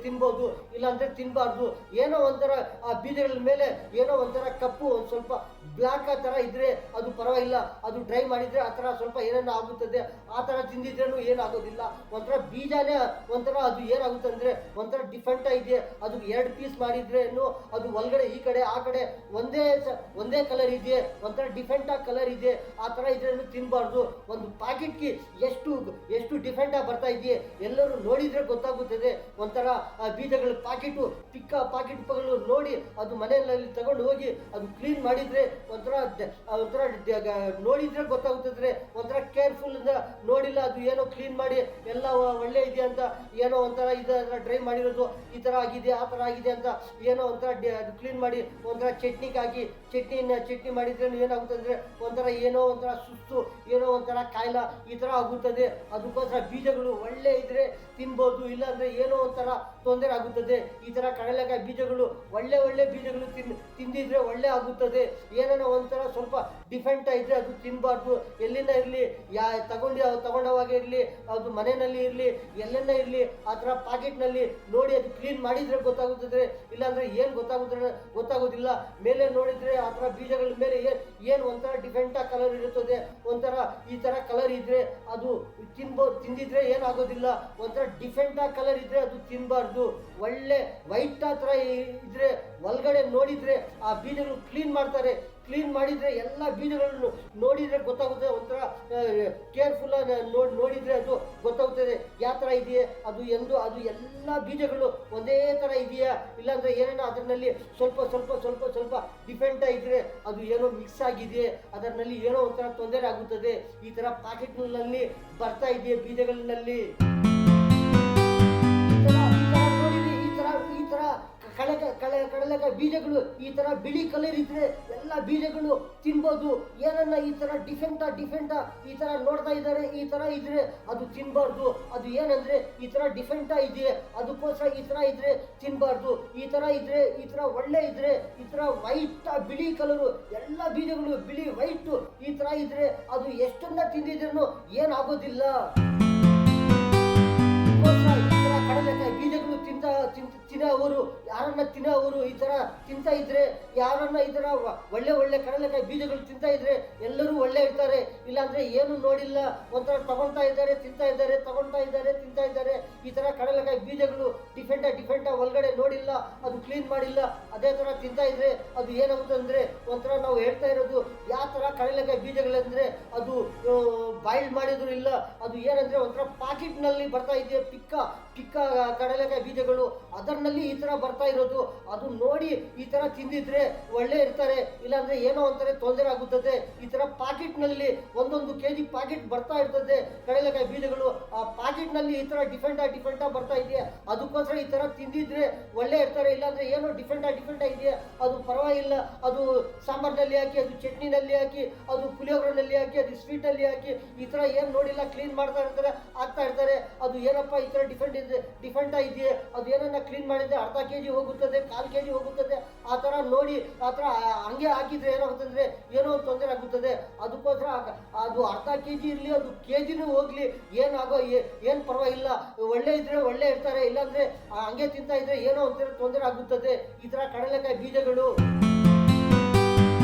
ತಿನ್ಬೋದು, ಇಲ್ಲಾಂದ್ರೆ ತಿನ್ಬಾರ್ದು. ಏನೋ ಒಂಥರ ಆ ಬೀಜಗಳ ಮೇಲೆ ಏನೋ ಒಂಥರ ಕಪ್ಪು, ಒಂದು ಸ್ವಲ್ಪ ಬ್ಲ್ಯಾಕ್ ಆ ಥರ ಇದ್ರೆ ಅದು ಪರವಾಗಿಲ್ಲ. ಅದು ಡ್ರೈ ಮಾಡಿದ್ರೆ ಆ ಥರ ಸ್ವಲ್ಪ ಏನೇನೋ ಆಗುತ್ತದೆ, ಆ ಥರ ತಿಂದಿದ್ರೇನು ಏನಾಗೋದಿಲ್ಲ. ಒಂಥರ ಬೀಜನೇ ಒಂಥರ ಅದು ಏನಾಗುತ್ತೆ ಅಂದರೆ ಒಂಥರ ಡಿಫೆಂಟ್ ಇದೆ. ಅದು 2 ಪೀಸ್ ಮಾಡಿದ್ರೇನು ಅದು ಒಳಗಡೆ ಈ ಕಡೆ ಆ ಕಡೆ ಒಂದೇ ಕಲರ್ ಇದೆ, ಒಂಥರ ಡಿಫೆಂಟ್ ಕಲರ್ ಇದೆ. ಆ ಥರ ಇದ್ರೇನು ತಿನ್ನಬಾರ್ದು. ಒಂದು ಪ್ಯಾಕೆಟ್ಗೆ ಎಷ್ಟು ಡಿಫೆಂಟಾಗಿ ಬರ್ತಾ ಇದೆಯೇ ಎಲ್ಲರೂ ನೋಡಿದರೆ ಗೊತ್ತಾಗುತ್ತದೆ. ಒಂಥರ ಬೀಜಗಳ ಪ್ಯಾಕೆಟ್ಗಳು ನೋಡಿ ಅದು ಮನೆಯಲ್ಲಿ ತಗೊಂಡು ಹೋಗಿ ಅದು ಕ್ಲೀನ್ ಮಾಡಿದರೆ ಒಂಥರ ನೋಡಿದರೆ ಗೊತ್ತಾಗುತ್ತದೆ. ಒಂಥರ ಕೇರ್ಫುಲ್ ನೋಡಿಲ್ಲ, ಅದು ಏನೋ ಕ್ಲೀನ್ ಮಾಡಿ ಎಲ್ಲ ಒಳ್ಳೆ ಇದೆ ಅಂತ ಏನೋ ಒಂಥರ ಡ್ರೈ ಮಾಡಿರೋದು ಈ ಥರ ಆಗಿದೆ, ಆ ಥರ ಆಗಿದೆ ಅಂತ ಏನೋ ಒಂಥರ ಕ್ಲೀನ್ ಮಾಡಿ ಒಂಥರ ಚಟ್ನಿ ಮಾಡಿದ್ರೆ ಏನಾಗುತ್ತದೆ ಒಂಥರ ಏನೋ ಒಂಥರ ಸುಸ್ತು, ಏನೋ ಒಂಥರ ಕಾಯಿಲೆ ಈ ಥರ ಆಗುತ್ತದೆ. ಅದಕ್ಕೋಸ್ಕರ ಬೀಜಗಳು ಒಳ್ಳೆ ಇದ್ರೆ ತಿನ್ಬೋದು, ಇಲ್ಲಾಂದ್ರೆ ಏನೋ ಒಂಥರ ತೊಂದರೆ ಆಗುತ್ತದೆ. ಈ ಥರ ಕಡಲೆಕಾಯಿ ಬೀಜಗಳು ಒಳ್ಳೆ ಬೀಜಗಳು ತಿಂದಿದ್ರೆ ಒಳ್ಳೆ ಆಗುತ್ತದೆ. ಏನೇನೋ ಒಂಥರ ಸ್ವಲ್ಪ ಡಿಫೆಂಟ್ ಇದ್ರೆ ಅದು ತಿನ್ನಬಾರ್ದು. ಎಲ್ಲಿಂದ ಇರಲಿ, ತಗೊಂಡವಾಗ ಇರಲಿ, ಅದು ಮನೆಯಲ್ಲಿ ಇರಲಿ, ಎಲ್ಲೆನ್ನ ಇರಲಿ, ಆ ಥರ ಪ್ಯಾಕೆಟ್ನಲ್ಲಿ ನೋಡಿ ಅದು ಕ್ಲೀನ್ ಮಾಡಿದ್ರೆ ಗೊತ್ತಾಗುತ್ತದೆ, ಇಲ್ಲಾಂದ್ರೆ ಏನು ಗೊತ್ತಾಗೋದಿಲ್ಲ. ಮೇಲೆ ನೋಡಿದ್ರೆ ಆ ಥರ ಬೀಜಗಳ ಮೇಲೆ ಏನು ಒಂಥರ ಡಿಫೆಂಟ್ ಕಲರ್ ಇರುತ್ತದೆ, ಒಂಥರ ಈ ಥರ ಕಲರ್ ಇದ್ರೆ ಅದು ತಿಂದಿದ್ರೆ ಏನಾಗೋದಿಲ್ಲ. ಒಂಥರ ಡಿಫೆಂಟ್ ಕಲರ್ ಇದ್ರೆ ಅದು ತಿನ್ನಬಾರ್ದು. ಒಳ್ಳೆ ವೈಟ್ ಆ ಥರ ಇದ್ರೆ ಒಳಗಡೆ ನೋಡಿದ್ರೆ ಆ ಬೀಜಗಳು ಕ್ಲೀನ್ ಮಾಡ್ತಾರೆ. ಕ್ಲೀನ್ ಮಾಡಿದ್ರೆ ಎಲ್ಲ ಬೀಜಗಳನ್ನು ನೋಡಿದ್ರೆ ಗೊತ್ತಾಗುತ್ತೆ. ಒಂಥರ ಕೇರ್ಫುಲ್ ನೋಡಿದ್ರೆ ಅದು ಗೊತ್ತಾಗುತ್ತದೆ ಯಾವ ಥರ ಇದೆಯೇ ಅದು ಎಲ್ಲ ಬೀಜಗಳು ಒಂದೇ ಥರ ಇದೆಯಾ, ಇಲ್ಲಾಂದ್ರೆ ಏನೇನೋ ಅದರಲ್ಲಿ ಸ್ವಲ್ಪ ಡಿಫೆಂಟ್ ಇದ್ರೆ ಅದು ಏನೋ ಮಿಕ್ಸ್ ಆಗಿದೆ, ಅದರಲ್ಲಿ ಏನೋ ಒಂಥರ ತೊಂದರೆ ಆಗುತ್ತದೆ. ಈ ಥರ ಪ್ಯಾಕೆಟ್ನಲ್ಲಿ ಬರ್ತಾ ಇದೆಯೇ ಬೀಜಗಳಲ್ಲಿ. ಈ ಥರ ಕಡಲೆಕಾಯಿ ಬೀಜಗಳು ಈ ಥರ ಬಿಳಿ ಕಲರ್ ಇದ್ರೆ ಎಲ್ಲ ಬೀಜಗಳು ತಿನ್ಬೋದು. ಏನನ್ನ ಈ ಥರ ಡಿಫೆಂಟ ಈ ಥರ ನೋಡ್ತಾ ಇದ್ದಾರೆ, ಈ ಥರ ಇದ್ರೆ ಅದು ತಿನ್ಬಾರ್ದು. ಅದು ಏನಂದ್ರೆ ಈ ಥರ ಡಿಫೆಂಟ ಇದೆಯೇ ಅದಕ್ಕೋಸ್ಕರ ಈ ಥರ ಇದ್ರೆ ತಿನ್ಬಾರ್ದು. ಈ ಥರ ಇದ್ರೆ ಈ ಥರ ಒಳ್ಳೆ ಇದ್ರೆ ಈ ಥರ ವೈಟ್ ಬಿಳಿ ಕಲರು ಎಲ್ಲ ಬೀಜಗಳು ಬಿಳಿ ವೈಟ್ ಈ ಥರ ಇದ್ರೆ ಅದು ಎಷ್ಟನ್ನ ತಿಂದಿದ್ರೂ ಏನಾಗೋದಿಲ್ಲ. ಕಡಲೆಕಾಯಿ ಬೀಜಗಳು ತಿನ್ನೋವರು ತಿನ್ನೋವರು ಈ ಥರ ತಿಂತಾ ಇದ್ರೆ, ಯಾರನ್ನ ಈ ಥರ ಒಳ್ಳೆ ಕಡಲೆಕಾಯಿ ಬೀಜಗಳು ತಿಂತಾ ಇದ್ರೆ ಎಲ್ಲರೂ ಒಳ್ಳೆ ಇರ್ತಾರೆ. ಇಲ್ಲಾಂದ್ರೆ ಏನು ನೋಡಿಲ್ಲ, ಒಂಥರ ತಗೊಳ್ತಾ ಇದ್ದಾರೆ, ತಿಂತಾ ಇದ್ದಾರೆ, ತಗೊಳ್ತಾ ಇದ್ದಾರೆ, ತಿಂತಾ ಇದ್ದಾರೆ. ಈ ಥರ ಕಡಲೆಕಾಯಿ ಬೀಜಗಳು ಡಿಫೆಂಟ ಒಳಗಡೆ ನೋಡಿಲ್ಲ, ಅದು ಕ್ಲೀನ್ ಮಾಡಿಲ್ಲ, ಅದೇ ಥರ ತಿಂತಾ ಇದ್ರೆ ಅದು ಏನಾಗುತ್ತೆ ಅಂದರೆ ಒಂಥರ ನಾವು ಹೇಳ್ತಾ ಇರೋದು ಯಾವ ಥರ ಕಡಲೆಕಾಯಿ ಬೀಜಗಳಂದ್ರೆ ಅದು ಬಾಯ್ಲ್ ಮಾಡಿದ್ರು ಇಲ್ಲ, ಅದು ಏನಂದ್ರೆ ಒಂಥರ ಪ್ಯಾಕೆಟ್ನಲ್ಲಿ ಬರ್ತಾ ಇದೆಯಾ ಚಿಕ್ಕ ಕಡಲೆಕಾಯಿ ಬೀಜಗಳು, ಅದರಲ್ಲಿ ಈ ಥರ ಬರ್ತಾ ಇರೋದು. ಅದು ನೋಡಿ ಈ ಥರ ತಿಂದಿದ್ರೆ ಒಳ್ಳೆ ಇರ್ತಾರೆ, ಇಲ್ಲಾಂದ್ರೆ ಏನೋ ಒಂಥರ ತೊಂದರೆ ಆಗುತ್ತದೆ. ಈ ಥರ ಪ್ಯಾಕೆಟ್ನಲ್ಲಿ 1 kg ಪ್ಯಾಕೆಟ್ ಬರ್ತಾ ಇರ್ತದೆ ಕಡಲೆಕಾಯಿ ಬೀಜಗಳು. ಆ ಪ್ಯಾಕೆಟ್ನಲ್ಲಿ ಈ ಥರ ಡಿಫೆಂಟ ಬರ್ತಾ ಇದೆಯಾ ಅದಕ್ಕೋಸ್ಕರ ಈ ಥರ ತಿಂದಿದ್ರೆ ಒಳ್ಳೆ ಇರ್ತಾರೆ, ಇಲ್ಲಾಂದ್ರೆ ಏನೋ ಡಿಫೆಂಟ ಇದೆಯಾ ಅದು ಪರವಾಗಿಲ್ಲ. ಅದು ಸಾಂಬಾರ್ನಲ್ಲಿ ಹಾಕಿ, ಅದು ಚಟ್ನಿನಲ್ಲಿ ಹಾಕಿ, ಅದು ಪುಳಿಯೋಗರೆನಲ್ಲಿ ಹಾಕಿ, ಅದು ಸ್ವೀಟಲ್ಲಿ ಹಾಕಿ ಈ ಥರ ಏನು ನೋಡಿಲ್ಲ ಕ್ಲೀನ್ ಮಾಡ್ತಾ ಇರ್ತಾರೆ, ಹಾಕ್ತಾ ಇರ್ತಾರೆ. ಅದು ಏನಪ್ಪ ಈ ಥರ ಡಿಫೆಂಟ್ ಡಿಫೆಂಟ್ ಇದೆಯೇ, ಅದು ಏನನ್ನ ಕ್ಲೀನ್ ಮಾಡಿದ್ರೆ ಅರ್ಧ ಕೆಜಿ ಹೋಗುತ್ತದೆ, 1/4 ಕೆಜಿ ಹೋಗುತ್ತದೆ, ಆ ಥರ ನೋಡಿ ಆ ಥರ ಹಂಗೆ ಹಾಕಿದ್ರೆ ಏನಾಗುತ್ತೆ ಅಂದರೆ ಏನೋ ಒಂದು ತೊಂದರೆ ಆಗುತ್ತದೆ. ಅದಕ್ಕೋಸ್ಕರ ಅದು ಅರ್ಧ ಕೆಜಿ ಇರಲಿ, ಅದು ಕೆಜಿನೂ ಹೋಗ್ಲಿ, ಏನು ಪರವಾಗಿಲ್ಲ, ಒಳ್ಳೆ ಇದ್ರೆ ಒಳ್ಳೆ ಇರ್ತಾರೆ, ಇಲ್ಲಾಂದ್ರೆ ಹಂಗೆ ತಿಂತಾ ಇದ್ರೆ ಏನೋ ಒಂಥರ ತೊಂದರೆ ಆಗುತ್ತದೆ. ಈ ಥರ ಕಡಲೆಕಾಯಿ ಬೀಜಗಳು.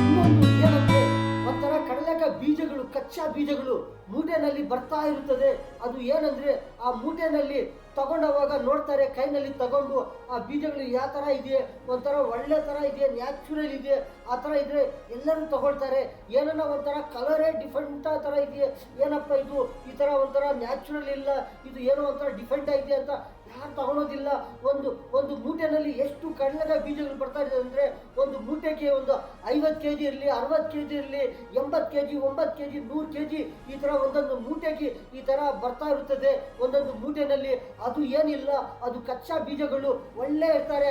ಇನ್ನೊಂದು ಏನಂದ್ರೆ ಒಂಥರ ಕಡಲೆಕಾಯಿ ಬೀಜಗಳು, ಕಚ್ಚಾ ಬೀಜಗಳು ಮೂಟೆನಲ್ಲಿ ಬರ್ತಾ ಇರುತ್ತದೆ. ಅದು ಏನಂದ್ರೆ ಆ ಮೂಟೆನಲ್ಲಿ ತಗೊಂಡವಾಗ ನೋಡ್ತಾರೆ, ಕೈನಲ್ಲಿ ತಗೊಂಡು ಆ ಬೀಜಗಳು ಯಾವ ಥರ ಇದೆ, ಒಂಥರ ಒಳ್ಳೆ ಥರ ಇದೆ, ನ್ಯಾಚುರಲ್ ಇದೆ, ಆ ಥರ ಇದ್ರೆ ಎಲ್ಲರೂ ತಗೊಳ್ತಾರೆ. ಏನನ್ನ ಒಂಥರ ಕಲರೇ ಡಿಫ್ರೆಂಟ್ ಆ ಥರ ಇದೆಯೇ, ಏನಪ್ಪ ಇದು ಈ ಥರ ಒಂಥರ ನ್ಯಾಚುರಲ್ ಇಲ್ಲ, ಇದು ಏನೋ ಒಂಥರ ಡಿಫ್ರೆಂಟ್ ಆಗಿದೆ ಅಂತ ಯಾರು ತಗೊಳೋದಿಲ್ಲ. ಒಂದು ಮೂಟೆನಲ್ಲಿ ಎಷ್ಟು ಕಡಲೆಕಾಯಿ ಬೀಜಗಳು ಬರ್ತಾ ಇದೆ ಅಂದರೆ, ಒಂದು ಮೂಟೆಗೆ ಒಂದು 50 kg ಇರಲಿ, 60 kg ಇರಲಿ, 80 kg, 9 kg, 100 kg, ಈ ಥರ ಒಂದೊಂದು ಮೂಟೆಗೆ ಈ ಥರ ಬರ್ತಾ ಇರುತ್ತದೆ. ಒಂದೊಂದು ಮೂಟೆನಲ್ಲಿ ಅದು ಏನಿಲ್ಲ, ಅದು ಕಚ್ಚಾ ಬೀಜಗಳು ಒಳ್ಳೆ ಇರ್ತಾರೆ.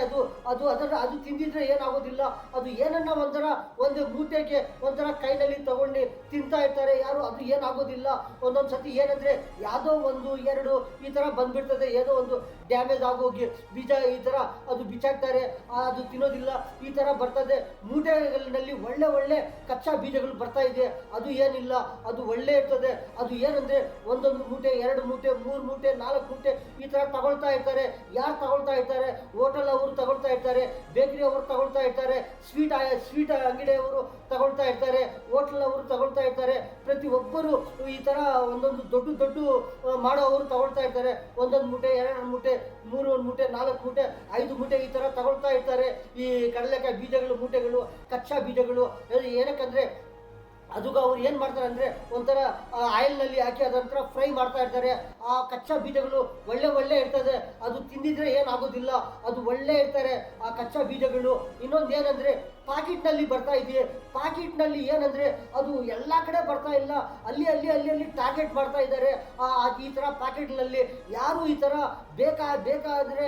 ಅದು ತಿಂದಿದ್ರೆ ಏನಾಗೋದಿಲ್ಲ. ಅದು ಏನನ್ನ ಒಂದು ಮೂಟೆಗೆ ಒಂಥರ ಕೈನಲ್ಲಿ ತಗೊಂಡು ತಿಂತಾ ಇರ್ತಾರೆ ಯಾರು, ಅದು ಏನಾಗೋದಿಲ್ಲ. ಒಂದೊಂದು ಸತಿ ಏನಂದ್ರೆ ಯಾವುದೋ 1, 2 ಈ ಥರ ಬಂದ್ಬಿಡ್ತದೆ, ಏನೋ ಒಂದು ಡ್ಯಾಮೇಜ್ ಆಗೋಗಿ ಬೀಜ ಈ ಥರ ಅದು ಬಿಚ್ಚಾಕ್ತಾರೆ, ಅದು ತಿನ್ನೋದಿಲ್ಲ, ಈ ಥರ ಬರ್ತದೆ. ಮೂಟೆಗಳಲ್ಲಿ ಒಳ್ಳೆ ಕಚ್ಚಾ ಬೀಜಗಳು ಬರ್ತಾ ಇದೆ, ಅದು ಏನಿಲ್ಲ, ಅದು ಒಳ್ಳೆ ಇರ್ತದೆ. ಅದು ಏನಂದ್ರೆ ಒಂದೊಂದು ಮೂಟೆ, 2 ಮೂಟೆ, 3 ಮೂಟೆ, 4 ಮೂಟೆ ಈ ಥರ ತಗೊಳ್ತಾ ಇರ್ತಾರೆ. ಯಾರು ತಗೊಳ್ತಾ ಇರ್ತಾರೆ? ಹೋಟೆಲ್ ಅವರು ತಗೊಳ್ತಾ ಇರ್ತಾರೆ, ಬೇಕರಿ ಅವರು ತಗೊಳ್ತಾ ಇರ್ತಾರೆ, ಸ್ವೀಟ್ ಅಂಗಡಿಯವರು ತಗೊಳ್ತಾ ಇರ್ತಾರೆ, ಹೋಟೆಲ್ ಅವರು ತಗೊಳ್ತಾ ಇರ್ತಾರೆ. ಪ್ರತಿಯೊಬ್ಬರು ಈ ಥರ ಒಂದೊಂದು ದೊಡ್ಡ ಮಾಡೋವರು ತಗೊಳ್ತಾ ಇರ್ತಾರೆ. ಒಂದೊಂದು ಮೂಟೆ, 2 ಮೂಟೆ, 3 ಮೂಟೆ, 4 ಮೂಟೆ, 5 ಮೂಟೆ ಈ ಥರ ತಗೊಳ್ತಾ ಇರ್ತಾರೆ. ಈ ಕಡಲೆಕಾಯಿ ಬೀಜಗಳು, ಮೂಟೆಗಳು, ಕಚ್ಚಾ ಬೀಜಗಳು. ಏನಕ್ಕಂದ್ರೆ ಅದಕ್ಕೆ ಅವ್ರು ಏನು ಮಾಡ್ತಾರೆ ಅಂದರೆ ಒಂಥರ ಆಯಿಲ್ನಲ್ಲಿ ಹಾಕಿ ಅದೊಂಥರ ಫ್ರೈ ಮಾಡ್ತಾ ಇರ್ತಾರೆ. ಆ ಕಚ್ಚಾ ಬೀಜಗಳು ಒಳ್ಳೆ ಇರ್ತದೆ, ಅದು ತಿಂದಿದ್ರೆ ಏನಾಗೋದಿಲ್ಲ, ಅದು ಒಳ್ಳೆ ಇರ್ತಾರೆ ಆ ಕಚ್ಚಾ ಬೀಜಗಳು. ಇನ್ನೊಂದು ಏನಂದರೆ ಪಾಕೆಟ್ನಲ್ಲಿ ಬರ್ತಾ ಇದೆಯೇ, ಪಾಕೆಟ್ನಲ್ಲಿ ಏನಂದರೆ ಅದು ಎಲ್ಲ ಕಡೆ ಬರ್ತಾ ಇಲ್ಲ, ಅಲ್ಲಿ ಟಾರ್ಗೆಟ್ ಮಾಡ್ತಾ ಇದ್ದಾರೆ. ಈ ಥರ ಪಾಕೆಟ್ನಲ್ಲಿ ಯಾರು ಈ ಥರ ಬೇಕಾದರೆ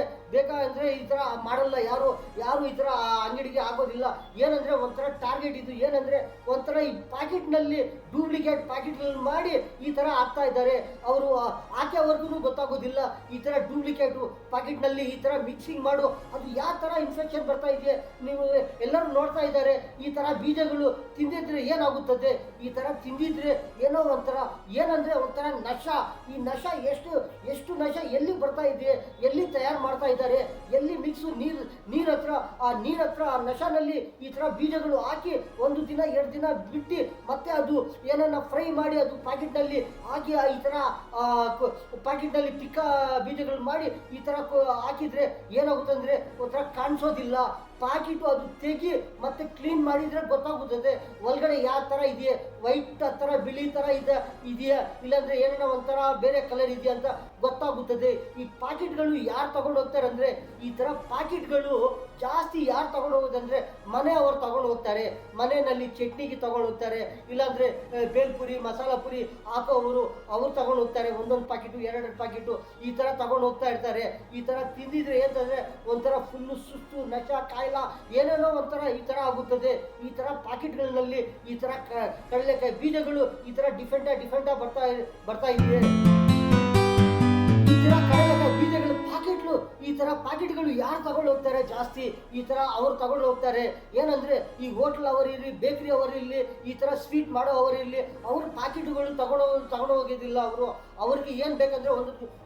ಈ ಥರ ಮಾಡಲ್ಲ, ಯಾರು ಈ ಥರ ಅಂಗಡಿಗೆ ಆಗೋದಿಲ್ಲ. ಏನಂದರೆ ಒಂಥರ ಟಾರ್ಗೆಟ್ ಇದು, ಏನಂದರೆ ಒಂಥರ ಈ ಪಾಕೆಟ್ನಲ್ಲಿ ಡೂಪ್ಲಿಕೇಟ್ ಪಾಕೆಟ್ನಲ್ಲಿ ಮಾಡಿ ಈ ಥರ ಹಾಕ್ತಾ ಇದ್ದಾರೆ. ಅವರು ಹಾಕೋವರೆಗೂ ಗೊತ್ತಾಗೋದಿಲ್ಲ ಈ ಥರ ಡೂಪ್ಲಿಕೇಟು ಪಾಕೆಟ್ನಲ್ಲಿ ಈ ಥರ ಮಿಕ್ಸಿಂಗ್ ಮಾಡು, ಅದು ಯಾವ ಥರ ಇನ್ಫೆಕ್ಷನ್ ಬರ್ತಾ ಇದೆ ನೀವು ಎಲ್ಲರೂ ನೋಡ್ತಾ ಇದ್ದಾರೆ. ಈ ಥರ ಬೀಜಗಳು ತಿಂದಿದ್ರೆ ಏನಾಗುತ್ತದೆ, ಈ ಥರ ತಿಂದಿದ್ರೆ ಏನೋ ಒಂಥರ ಏನಂದರೆ ಒಂಥರ ನಶ. ಈ ನಶ ಎಷ್ಟು ನಶ ಎಲ್ಲಿ ಬರ್ತಾ ಇದೆ, ಎಲ್ಲಿ ತಯಾರು ಮಾಡ್ತಾ ಇದ್ದಾರೆ, ಎಲ್ಲಿ ಮಿಕ್ಸು ನೀರ್ ಹತ್ರ ಆ ನಶನಲ್ಲಿ ಈ ಥರ ಬೀಜಗಳು ಹಾಕಿ 1 ದಿನ 2 ದಿನ ಬಿಟ್ಟು ಮತ್ತೆ ಅದು ಏನನ್ನ ಫ್ರೈ ಮಾಡಿ ಅದು ಪ್ಯಾಕೆಟ್ನಲ್ಲಿ ಹಾಕಿ ಈ ಥರ ಪ್ಯಾಕೆಟ್ನಲ್ಲಿ ಪಿಕ್ಕ ಬೀಜಗಳು ಮಾಡಿ ಈ ಥರ ಹಾಕಿದ್ರೆ ಏನಾಗುತ್ತೆ ಅಂದರೆ ಒಂಥರ ಕಾಣಿಸೋದಿಲ್ಲ. ಪಾಕಿಟು ಅದು ತೆಗಿ ಮತ್ತೆ ಕ್ಲೀನ್ ಮಾಡಿದರೆ ಗೊತ್ತಾಗುತ್ತದೆ ಒಳಗಡೆ ಯಾವ ಥರ ಇದೆಯೇ, ವೈಟ್ ಥರ ಬಿಳಿ ಥರ ಇದೆಯಾ ಇಲ್ಲಾಂದರೆ ಏನೋ ಒಂಥರ ಬೇರೆ ಕಲರ್ ಇದೆಯಾ ಅಂತ ಗೊತ್ತಾಗುತ್ತದೆ. ಈ ಪಾಕೆಟ್ಗಳು ಯಾರು ತಗೊಂಡು ಹೋಗ್ತಾರೆ ಅಂದರೆ, ಈ ಥರ ಪಾಕೆಟ್ಗಳು ಜಾಸ್ತಿ ಯಾರು ತಗೊಂಡು ಹೋಗೋದಂದರೆ ಮನೆಯವರು ತಗೊಂಡು ಹೋಗ್ತಾರೆ. ಮನೆಯಲ್ಲಿ ಚಟ್ನಿಗೆ ತಗೊಂಡು ಹೋಗ್ತಾರೆ, ಇಲ್ಲಾಂದರೆ ಬೇಲ್ಪುರಿ ಮಸಾಲ ಪುರಿ ಹಾಕೋವರು ಅವ್ರು ತಗೊಂಡು ಹೋಗ್ತಾರೆ. 1 ಪಾಕೆಟು 2 ಪಾಕೆಟು ಈ ಥರ ತಗೊಂಡು ಹೋಗ್ತಾ ಇರ್ತಾರೆ. ಈ ಥರ ತಿಂದಿದ್ರೆ ಏನಂದರೆ ಒಂಥರ ಫುಲ್ಲು ಸುಸ್ತು, ನಶ, ಕಾಯಿಲ ಏನೇನೋ ಒಂಥರ ಈ ಥರ ಆಗುತ್ತದೆ. ಈ ಥರ ಪಾಕೆಟ್ಗಳಲ್ಲಿ ಈ ಥರ ಕಡಲೆಕಾಯಿ ಬೀಜಗಳು ಈ ಥರ ಡಿಫೆಂಟ್ ಬರ್ತಾ ಇದೆ. ಈ ಥರ ಕಡಲೆಕಾಯಿ ಬೀಜಗಳು ಈ ಥರ ಪಾಕೆಟ್ಗಳು ಯಾರು ತಗೊಂಡು ಹೋಗ್ತಾರೆ ಜಾಸ್ತಿ, ಈ ಥರ ಅವ್ರು ತಗೊಂಡು ಹೋಗ್ತಾರೆ. ಏನಂದರೆ ಈ ಹೋಟ್ಲ್ ಅವರಿರಲಿ, ಬೇಕರಿ ಅವರಿರಲಿ, ಈ ಥರ ಸ್ವೀಟ್ ಮಾಡೋ ಅವರಿರಲಿ, ಅವ್ರ ಪಾಕೆಟ್ಗಳು ತಗೊಂಡು ಹೋಗೋದಿಲ್ಲ. ಅವ್ರಿಗೆ ಏನು ಬೇಕಂದರೆ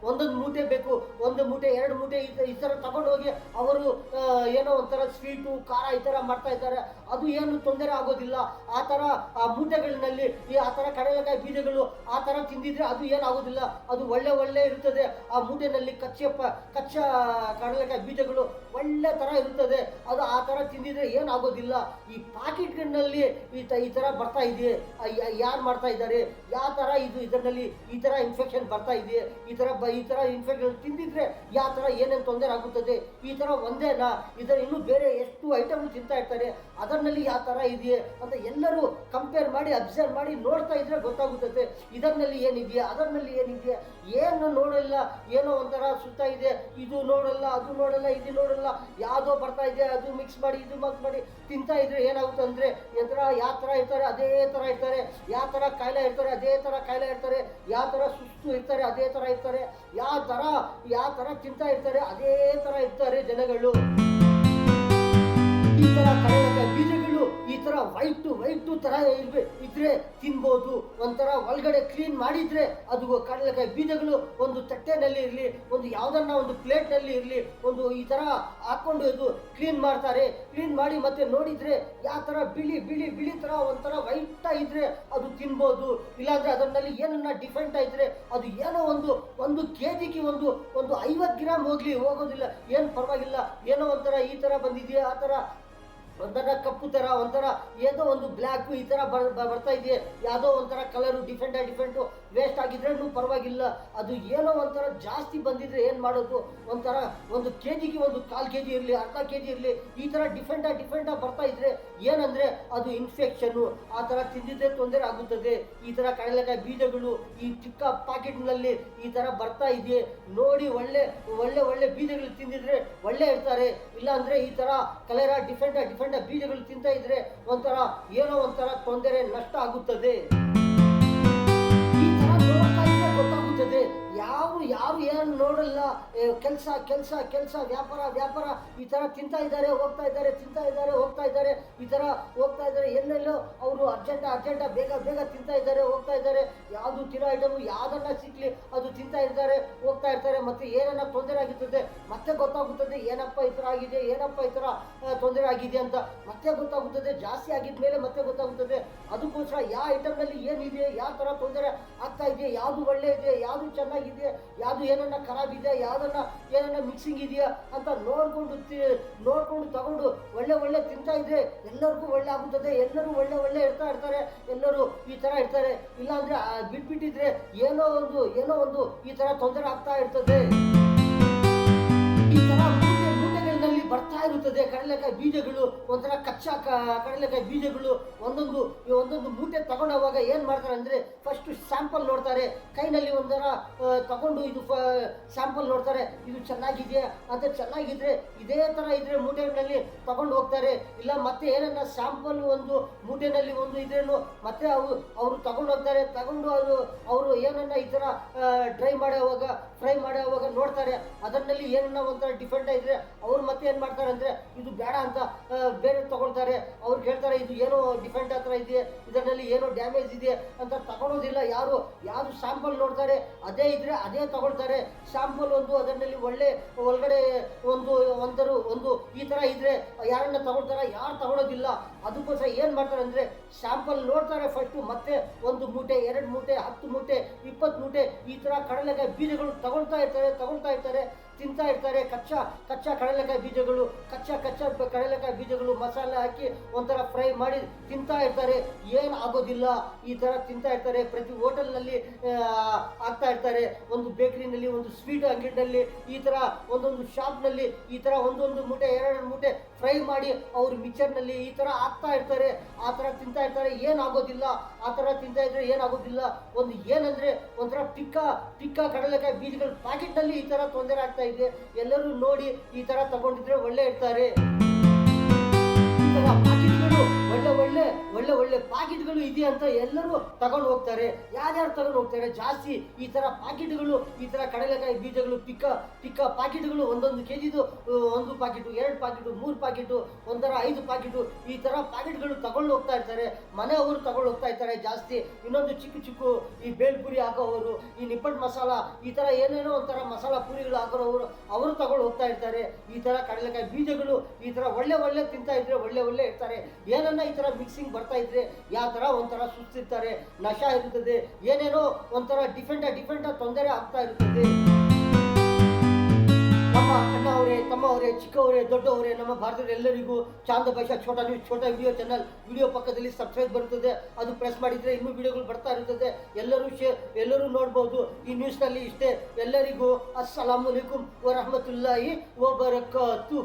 ಒಂದೊಂದು ಮೂಟೆ ಬೇಕು, 1 ಮೂಟೆ 2 ಮೂಟೆ ಈ ಥರ ತಗೊಂಡು ಹೋಗಿ ಅವರು ಏನೋ ಒಂಥರ ಸ್ವೀಟು ಖಾರ ಈ ಥರ ಮಾಡ್ತಾ ಇದ್ದಾರೆ. ಅದು ಏನು ತೊಂದರೆ ಆಗೋದಿಲ್ಲ. ಆ ಥರ ಆ ಮೂಟೆಗಳಿನಲ್ಲಿ ಆ ಥರ ಕಡಲೆಕಾಯಿ ಬೀಜಗಳು ಆ ಥರ ತಿಂದಿದ್ರೆ ಅದು ಏನಾಗೋದಿಲ್ಲ, ಅದು ಒಳ್ಳೆ ಇರುತ್ತದೆ. ಆ ಮೂಟೆನಲ್ಲಿ ಕಚ್ಚಾ ಕಡಲೆಕಾಯಿ ಬೀಜಗಳು ಒಳ್ಳೆ ಥರ ಇರುತ್ತದೆ. ಅದು ಆ ಥರ ತಿಂದಿದ್ರೆ ಏನಾಗೋದಿಲ್ಲ. ಈ ಪಾಕೆಟ್ನಲ್ಲಿ ಈ ಥರ ಬರ್ತಾ ಇದೆ, ಯಾರು ಮಾಡ್ತಾ ಇದ್ದಾರೆ, ಯಾವ ಥರ ಇದರಲ್ಲಿ ಈ ಥರ ಇನ್ಫೆಕ್ಷನ್ ಬರ್ತಾ ಇದೆ, ಈ ಥರ ಇನ್ಫೆಕ್ಷನ್ ತಿಂದಿದ್ರೆ ಯಾವ ಥರ ಏನೇನು ತೊಂದರೆ ಆಗುತ್ತದೆ. ಈ ಥರ ಒಂದೇನಾ, ಇದರ ಇನ್ನೂ ಬೇರೆ ಎಷ್ಟು ಐಟಮ್ ತಿಂತಾ ಇರ್ತಾರೆ, ಅದರಲ್ಲಿ ಯಾವ ಥರ ಇದೆಯೇ ಅಂತ ಎಲ್ಲರೂ ಕಂಪೇರ್ ಮಾಡಿ ಅಬ್ಸರ್ವ್ ಮಾಡಿ ನೋಡ್ತಾ ಇದ್ರೆ ಗೊತ್ತಾಗುತ್ತದೆ. ಇದರಲ್ಲಿ ಏನಿದೆಯಾ, ಅದರಲ್ಲಿ ಏನಿದೆಯಾ, ಏನು ನೋಡಿಲ್ಲ, ಏನೋ ಒಂಥರ ಸುತ್ತಾ ಇದೆ, ಇದು ನೋಡಲ್ಲ, ಅದು ನೋಡಲ್ಲ, ಇದು ನೋಡಲ್ಲ, ಯಾವುದೋ ಬರ್ತಾ ಇದೆ, ಅದು ಮಿಕ್ಸ್ ಮಾಡಿ ಇದು ಮಿಕ್ಸ್ ಮಾಡಿ ತಿಂತಾ ಇದ್ರೆ ಏನಾಗುತ್ತೆ ಅಂದರೆ ಯಾವ ಥರ ಇರ್ತಾರೆ ಅದೇ ಥರ ಇರ್ತಾರೆ, ಯಾವ ಥರ ಕಾಯಿಲೆ ಇರ್ತಾರೆ ಅದೇ ಥರ ಕಾಯಿಲೆ ಇರ್ತಾರೆ, ಯಾವ ಥರ ಸುಸ್ತು ಇರ್ತಾರೆ ಅದೇ ಥರ ಇರ್ತಾರೆ, ಯಾವ ಥರ ತಿಂತಾ ಇರ್ತಾರೆ ಅದೇ ಥರ ಇರ್ತಾರೆ ಜನಗಳು. ಈ ಥರ ಕಡಲೆಕಾಯಿ ಬೀಜಗಳು ಈ ಥರ ವೈಟು ಥರ ಇದ್ರೆ ತಿನ್ಬೋದು. ಒಂಥರ ಒಳಗಡೆ ಕ್ಲೀನ್ ಮಾಡಿದ್ರೆ ಅದು ಕಡಲೆಕಾಯಿ ಬೀಜಗಳು ಒಂದು ತಟ್ಟೆನಲ್ಲಿ ಇರಲಿ, ಒಂದು ಯಾವುದನ್ನ ಒಂದು ಪ್ಲೇಟ್ನಲ್ಲಿ ಇರಲಿ, ಒಂದು ಈ ಥರ ಹಾಕ್ಕೊಂಡು ಇದು ಕ್ಲೀನ್ ಮಾಡ್ತಾರೆ. ಕ್ಲೀನ್ ಮಾಡಿ ಮತ್ತೆ ನೋಡಿದ್ರೆ ಯಾವ ಥರ ಬಿಳಿ ಥರ ಒಂಥರ ವೈಟ್ ಇದ್ರೆ ಅದು ತಿನ್ಬೋದು. ಇಲ್ಲಾಂದ್ರೆ ಅದರಲ್ಲಿ ಏನನ್ನ ಡಿಫೆಂಟ್ ಇದ್ರೆ ಅದು ಏನೋ ಒಂದು ಕೆಜಿಗೆ ಒಂದು 50 ಗ್ರಾಮ್ ಹೋಗೋದಿಲ್ಲ, ಏನು ಪರವಾಗಿಲ್ಲ, ಏನೋ ಒಂಥರ ಈ ಥರ ಬಂದಿದೆಯಾ, ಆ ಥರ ಒಂಥರ ಕಪ್ಪು ಥರ ಒಂಥರ ಏನೋ ಒಂದು ಬ್ಲ್ಯಾಕು ಈ ಥರ ಬರ್ತಾ ಇದೆಯೇ, ಯಾವುದೋ ಒಂಥರ ಕಲರು ಡಿಫೆಂಟು ವೇಸ್ಟ್ ಆಗಿದ್ರೂ ಪರವಾಗಿಲ್ಲ. ಅದು ಏನೋ ಒಂಥರ ಜಾಸ್ತಿ ಬಂದಿದ್ರೆ ಏನು ಮಾಡೋದು, ಒಂಥರ ಒಂದು ಕೆಜಿಗೆ ಒಂದು 1/4 kg ಇರಲಿ, ಅರ್ಧ kg ಇರಲಿ, ಈ ಥರ ಡಿಫೆಂಟಾಗಿ ಬರ್ತಾ ಇದ್ರೆ ಏನಂದರೆ ಅದು ಇನ್ಫೆಕ್ಷನ್ನು, ಆ ಥರ ತಿಂದಿದ್ರೆ ತೊಂದರೆ ಆಗುತ್ತದೆ. ಈ ಥರ ಕಡಲೆಕಾಯಿ ಬೀಜಗಳು ಈ ಚಿಕ್ಕ ಪಾಕೆಟ್ನಲ್ಲಿ ಈ ಥರ ಬರ್ತಾ ಇದೆ ನೋಡಿ, ಒಳ್ಳೆ ಬೀಜಗಳು ತಿಂದಿದ್ರೆ ಒಳ್ಳೆ ಇರ್ತಾರೆ. ಇಲ್ಲಾಂದರೆ ಈ ಥರ ಕಲರ ಡಿಫೆಂಟ್ ಬೀಜಗಳು ತಿಂತಾ ಇದ್ರೆ ಒಂಥರ ಏನೋ ಒಂಥರ ತೊಂದರೆ ನಷ್ಟ ಆಗುತ್ತದೆ. ಈ ತರ ನೋಡ್ತಾ ಇದ್ರೆ ಗೊತ್ತಾಗುತ್ತದೆ ಯಾರು ಏನು ನೋಡಲ್ಲ, ಕೆಲಸ ವ್ಯಾಪಾರ ಈ ತರ ತಿಂತಾ ಇದ್ದಾರೆ ಹೋಗ್ತಾ ಇದ್ದಾರೆ, ತಿಂತಾ ಇದ್ದಾರೆ ಹೋಗ್ತಾ ಇದ್ದಾರೆ, ಈ ತರ ಹೋಗ್ತಾ ಇದ್ದಾರೆ. ಎಲ್ಲೆಲ್ಲೋ ಅವರು ಅರ್ಜೆಂಟ ಬೇಗ ತಿಂತಾ ಇದ್ದಾರೆ ಹೋಗ್ತಾ ಇದ್ದಾರೆ. ಯಾವುದು ತಿನ್ನೋ ಐಟಮ್ ಯಾವ್ದನ್ನ ಸಿಕ್ಲಿ ಅದು ತಿಂತಾ ಇದ್ದಾರೆ ಹೋಗ್ತಾ ಇರ್ತಾರೆ. ಮತ್ತೆ ಏನನ್ನ ತೊಂದರೆ ಆಗುತ್ತದೆ ಮತ್ತೆ ಗೊತ್ತಾಗುತ್ತದೆ, ಏನಪ್ಪ ಈ ತರ ಆಗಿದೆ, ಏನಪ್ಪ ಈ ತರ ತೊಂದರೆ ಆಗಿದೆ ಅಂತ ಮತ್ತೆ ಗೊತ್ತಾಗುತ್ತದೆ. ಜಾಸ್ತಿ ಆಗಿದ್ಮೇಲೆ ಮತ್ತೆ ಗೊತ್ತಾಗುತ್ತದೆ. ಅದಕ್ಕೋಸ್ಕರ ಯಾವ ಐಟಮ್ನಲ್ಲಿ ಏನಿದೆ, ಯಾವ ತರ ತೊಂದರೆ ಆಗ್ತಾ ಇದೆ, ಯಾವುದು ಒಳ್ಳೆ ಇದೆ, ಯಾವುದು ಚೆನ್ನಾಗಿದೆ, ಯಾವುದು ಏನನ್ನ ಖರಾಬ್ ಇದೆ, ಏನನ್ನ ಮಿಕ್ಸಿಂಗ್ ಇದೆಯಾ ಅಂತ ನೋಡ್ಕೊಂಡು ತಗೊಂಡು ಒಳ್ಳೆ ತಿಂತಾ ಇದ್ರೆ ಎಲ್ಲರಿಗೂ ಒಳ್ಳೆ ಆಗುತ್ತದೆ. ಎಲ್ಲರೂ ಒಳ್ಳೆ ಇರ್ತಾರೆ, ಎಲ್ಲರೂ ಈ ತರ ಇರ್ತಾರೆ. ಇಲ್ಲಾಂದ್ರೆ ಬಿಟ್ಬಿಟ್ಟಿದ್ರೆ ಏನೋ ಒಂದು ಈ ತರ ತೊಂದರೆ ಆಗ್ತಾ ಇರ್ತದೆ. ಈ ತರ ಮೂಟೆಗಳಲ್ಲಿ ಬರ್ತಾ ಇರುತ್ತದೆ ಕಡಲೆಕಾಯಿ ಬೀಜಗಳು, ಒಂಥರ ಕಚ್ಚಾ ಕಡಲೆಕಾಯಿ ಬೀಜಗಳು. ಒಂದೊಂದು ಮೂಟೆ ತಗೊಂಡೋವಾಗ ಏನ್ ಮಾಡ್ತಾರೆ ಅಂದ್ರೆ ಫಸ್ಟ್ ಸ್ಯಾಂಪಲ್ ನೋಡ್ತಾರೆ, ಕೈನಲ್ಲಿ ಒಂಥರ ತಗೊಂಡು ಇದು ಸ್ಯಾಂಪಲ್ ನೋಡ್ತಾರೆ, ಇದು ಚೆನ್ನಾಗಿದೆಯಾ ಅಂತ. ಚೆನ್ನಾಗಿದ್ರೆ ಇದೇ ತರ ಇದ್ರೆ ಮೂಟೆಗಳಲ್ಲಿ ತಗೊಂಡು ಹೋಗ್ತಾರೆ. ಇಲ್ಲ ಮತ್ತೆ ಏನನ್ನ ಸ್ಯಾಂಪಲ್ ಒಂದು ಮೂಟೆನಲ್ಲಿ ಒಂದು ಇದ್ರೇನು ಮತ್ತೆ ಅವರು ತಗೊಂಡು ಹೋಗ್ತಾರೆ. ತಗೊಂಡು ಅವರು ಏನನ್ನ ಈ ತರ ಫ್ರೈ ಮಾಡುವಾಗ ನೋಡ್ತಾರೆ, ಅದರಲ್ಲಿ ಏನನ್ನ ಒಂಥರ ಡಿಫೆಂಟ್ ಇದ್ರೆ ಅವ್ರು ಮತ್ತೆ ಏನ್ ಮಾಡ್ತಾರೆ ಅಂದ್ರೆ ಇದು ಬೇಡ ಅಂತ ಬೇರೆ ತಗೊಳ್ತಾರೆ. ಅವ್ರು ಹೇಳ್ತಾರೆ ಇದು ಏನೋ ಡಿಫೆಂಟ್ ಹತ್ರ ಇದೆ, ಇದರಲ್ಲಿ ಏನೋ ಡ್ಯಾಮೇಜ್ ಇದೆ ಅಂತ ತಗೊಳ್ಳೋದಿಲ್ಲ. ಯಾರು ಸ್ಯಾಂಪಲ್ ನೋಡ್ತಾರೆ ಅದೇ ಇದ್ರೆ ಅದೇ ತಗೊಳ್ತಾರೆ. ಸ್ಯಾಂಪಲ್ ಅದರಲ್ಲಿ ಒಳಗಡೆ ಒಂದು ಈ ತರ ಇದ್ರೆ ಯಾರನ್ನ ತಗೊಳ್ತಾರೆ, ಯಾರು ತಗೊಳ್ಳೋದಿಲ್ಲ. ಅದಕ್ಕೋಸ್ಕರ ಏನ್ ಮಾಡ್ತಾರೆ ಅಂದ್ರೆ ಸ್ಯಾಂಪಲ್ ನೋಡ್ತಾರೆ ಫಸ್ಟ್, ಮತ್ತೆ 1 ಮೂಟೆ 2 ಮೂಟೆ 10 ಮೂಟೆ 20 ಮೂಟೆ ಈ ತರ ಕಡಲೆಕಾಯಿ ಬೀಜಗಳು ತಗೊಳ್ತಾ ಇರ್ತಾರೆ, ತಿಂತಾ ಇರ್ತಾರೆ. ಕಚ್ಚಾ ಕಡಲೆಕಾಯಿ ಬೀಜಗಳು, ಕಚ್ಚಾ ಕಡಲೆಕಾಯಿ ಬೀಜಗಳು ಮಸಾಲೆ ಹಾಕಿ ಒಂಥರ ಫ್ರೈ ಮಾಡಿ ತಿಂತಾ ಇರ್ತಾರೆ. ಏನು ಆಗೋದಿಲ್ಲ, ಈ ತರ ತಿಂತಾ ಇರ್ತಾರೆ. ಪ್ರತಿ ಹೋಟೆಲ್ನಲ್ಲಿ ಆಗ್ತಾ ಇರ್ತಾರೆ, ಒಂದು ಬೇಕರಿನಲ್ಲಿ, ಒಂದು ಸ್ವೀಟ್ ಅಂಗಡಿನಲ್ಲಿ, ಈ ತರ ಒಂದೊಂದು ಶಾಪ್ನಲ್ಲಿ ಈ ತರ ಒಂದೊಂದು ಮೂಟೆ 2 ಮೂಟೆ ಫ್ರೈ ಮಾಡಿ ಅವರು ಮಿಕ್ಸರ್ನಲ್ಲಿ ಈ ತರ ಹಾಕ್ತಾ ಇರ್ತಾರೆ. ಆ ತರ ತಿಂತಾ ಇರ್ತಾರೆ, ಏನಾಗೋದಿಲ್ಲ. ಆ ತರ ತಿಂತಾ ಇದ್ರೆ ಏನಾಗೋದಿಲ್ಲ. ಏನಂದ್ರೆ ಒಂಥರ ಪಿಕ್ಕ ಕಡಲೆಕಾಯಿ ಬೀಜಗಳು ಪ್ಯಾಕೆಟ್ನಲ್ಲಿ ಈ ತರ ತೊಂದರೆ ಆಗ್ತಾ ಇದೆ. ಎಲ್ಲರೂ ನೋಡಿ ಈ ತರ ತಗೊಂಡಿದ್ರೆ ಒಳ್ಳೆ ಇರ್ತಾರೆ. ಈ ತರ ಪಾಕೆಟ್ಗಳು ಒಳ್ಳೆ ಪಾಕೆಟ್ಗಳು ಇದೆ ಅಂತ ಎಲ್ಲರೂ ತಗೊಂಡು ಹೋಗ್ತಾರೆ. ಯಾರ್ಯಾರು ತಗೊಂಡು ಹೋಗ್ತಾರೆ ಜಾಸ್ತಿ ಈ ತರ ಪಾಕೆಟ್ಗಳು, ಈ ತರ ಕಡಲೆಕಾಯಿ ಬೀಜಗಳು ಪಿಕ್ಕ ಪಾಕೆಟ್ಗಳು, 1 kgದು 1 ಪಾಕೆಟು 2 ಪಾಕೆಟು 3 ಪಾಕೆಟು ಒಂಥರ 5 ಪಾಕೆಟು ಈ ತರ ಪಾಕೆಟ್ಗಳು ತಗೊಂಡು ಹೋಗ್ತಾ ಇರ್ತಾರೆ. ಮನೆಯವರು ತಗೊಂಡು ಹೋಗ್ತಾ ಇರ್ತಾರೆ ಜಾಸ್ತಿ. ಇನ್ನೊಂದು ಚಿಕ್ಕ ಈ ಬೇಲ್ಪುರಿ ಹಾಕೋವರು, ಈ ನಿಪ್ಪಟ್ಟು ಮಸಾಲ, ಈ ತರ ಏನೇನೋ ಒಂಥರ ಮಸಾಲ ಪುರಿಗಳು ಹಾಕೋರು ಅವರು ತಗೊಂಡು ಹೋಗ್ತಾ ಇರ್ತಾರೆ. ಈ ತರ ಕಡಲೆಕಾಯಿ ಬೀಜಗಳು ಈ ತರ ಒಳ್ಳೆ ತಿಂತಾ ಇದ್ರೆ ಒಳ್ಳೆ ಇರ್ತಾರೆ. ಏನನ್ನ ಈ ತರ ಮಿಕ್ಸಿಂಗ್ ಬರ್ತಾ ಇದ್ರೆ ಯಾವ ತರ ಒಂಥರ ಸುಸ್ತಿರ್ತಾರೆ, ನಶ ಇರುತ್ತದೆ, ಏನೇನೋ ಒಂಥರ ಡಿಫೆಂಟ್ ತೊಂದರೆ ಆಗ್ತಾ ಇರುತ್ತದೆ. ನಮ್ಮ ಅಣ್ಣವರೇ, ತಮ್ಮವರೇ, ಚಿಕ್ಕವರೇ, ದೊಡ್ಡವರೇ, ನಮ್ಮ ಭಾರತದ ಎಲ್ಲರಿಗೂ ಚಾಂದ ಭಾಷಾ ಛೋಟಾ ನ್ಯೂಸ್ ಛೋಟಾ ವಿಡಿಯೋ ಚಾನಲ್ ವಿಡಿಯೋ ಪಕ್ಕದಲ್ಲಿ ಸಬ್ಸ್ಕ್ರೈಬ್ ಬರುತ್ತದೆ. ಅದು ಪ್ರೆಸ್ ಮಾಡಿದ್ರೆ ಇನ್ನೂ ವಿಡಿಯೋಗಳು ಬರ್ತಾ ಇರುತ್ತದೆ. ಎಲ್ಲರೂ ನೋಡ್ಬೋದು. ಈ ನ್ಯೂಸ್ನಲ್ಲಿ ಇಷ್ಟೇ. ಎಲ್ಲರಿಗೂ ಅಸ್ಸಲಾಮು ಅಲೈಕುಂ ವರಹಮತುಲ್ಲಾಹಿ ವಬರಕಾತು.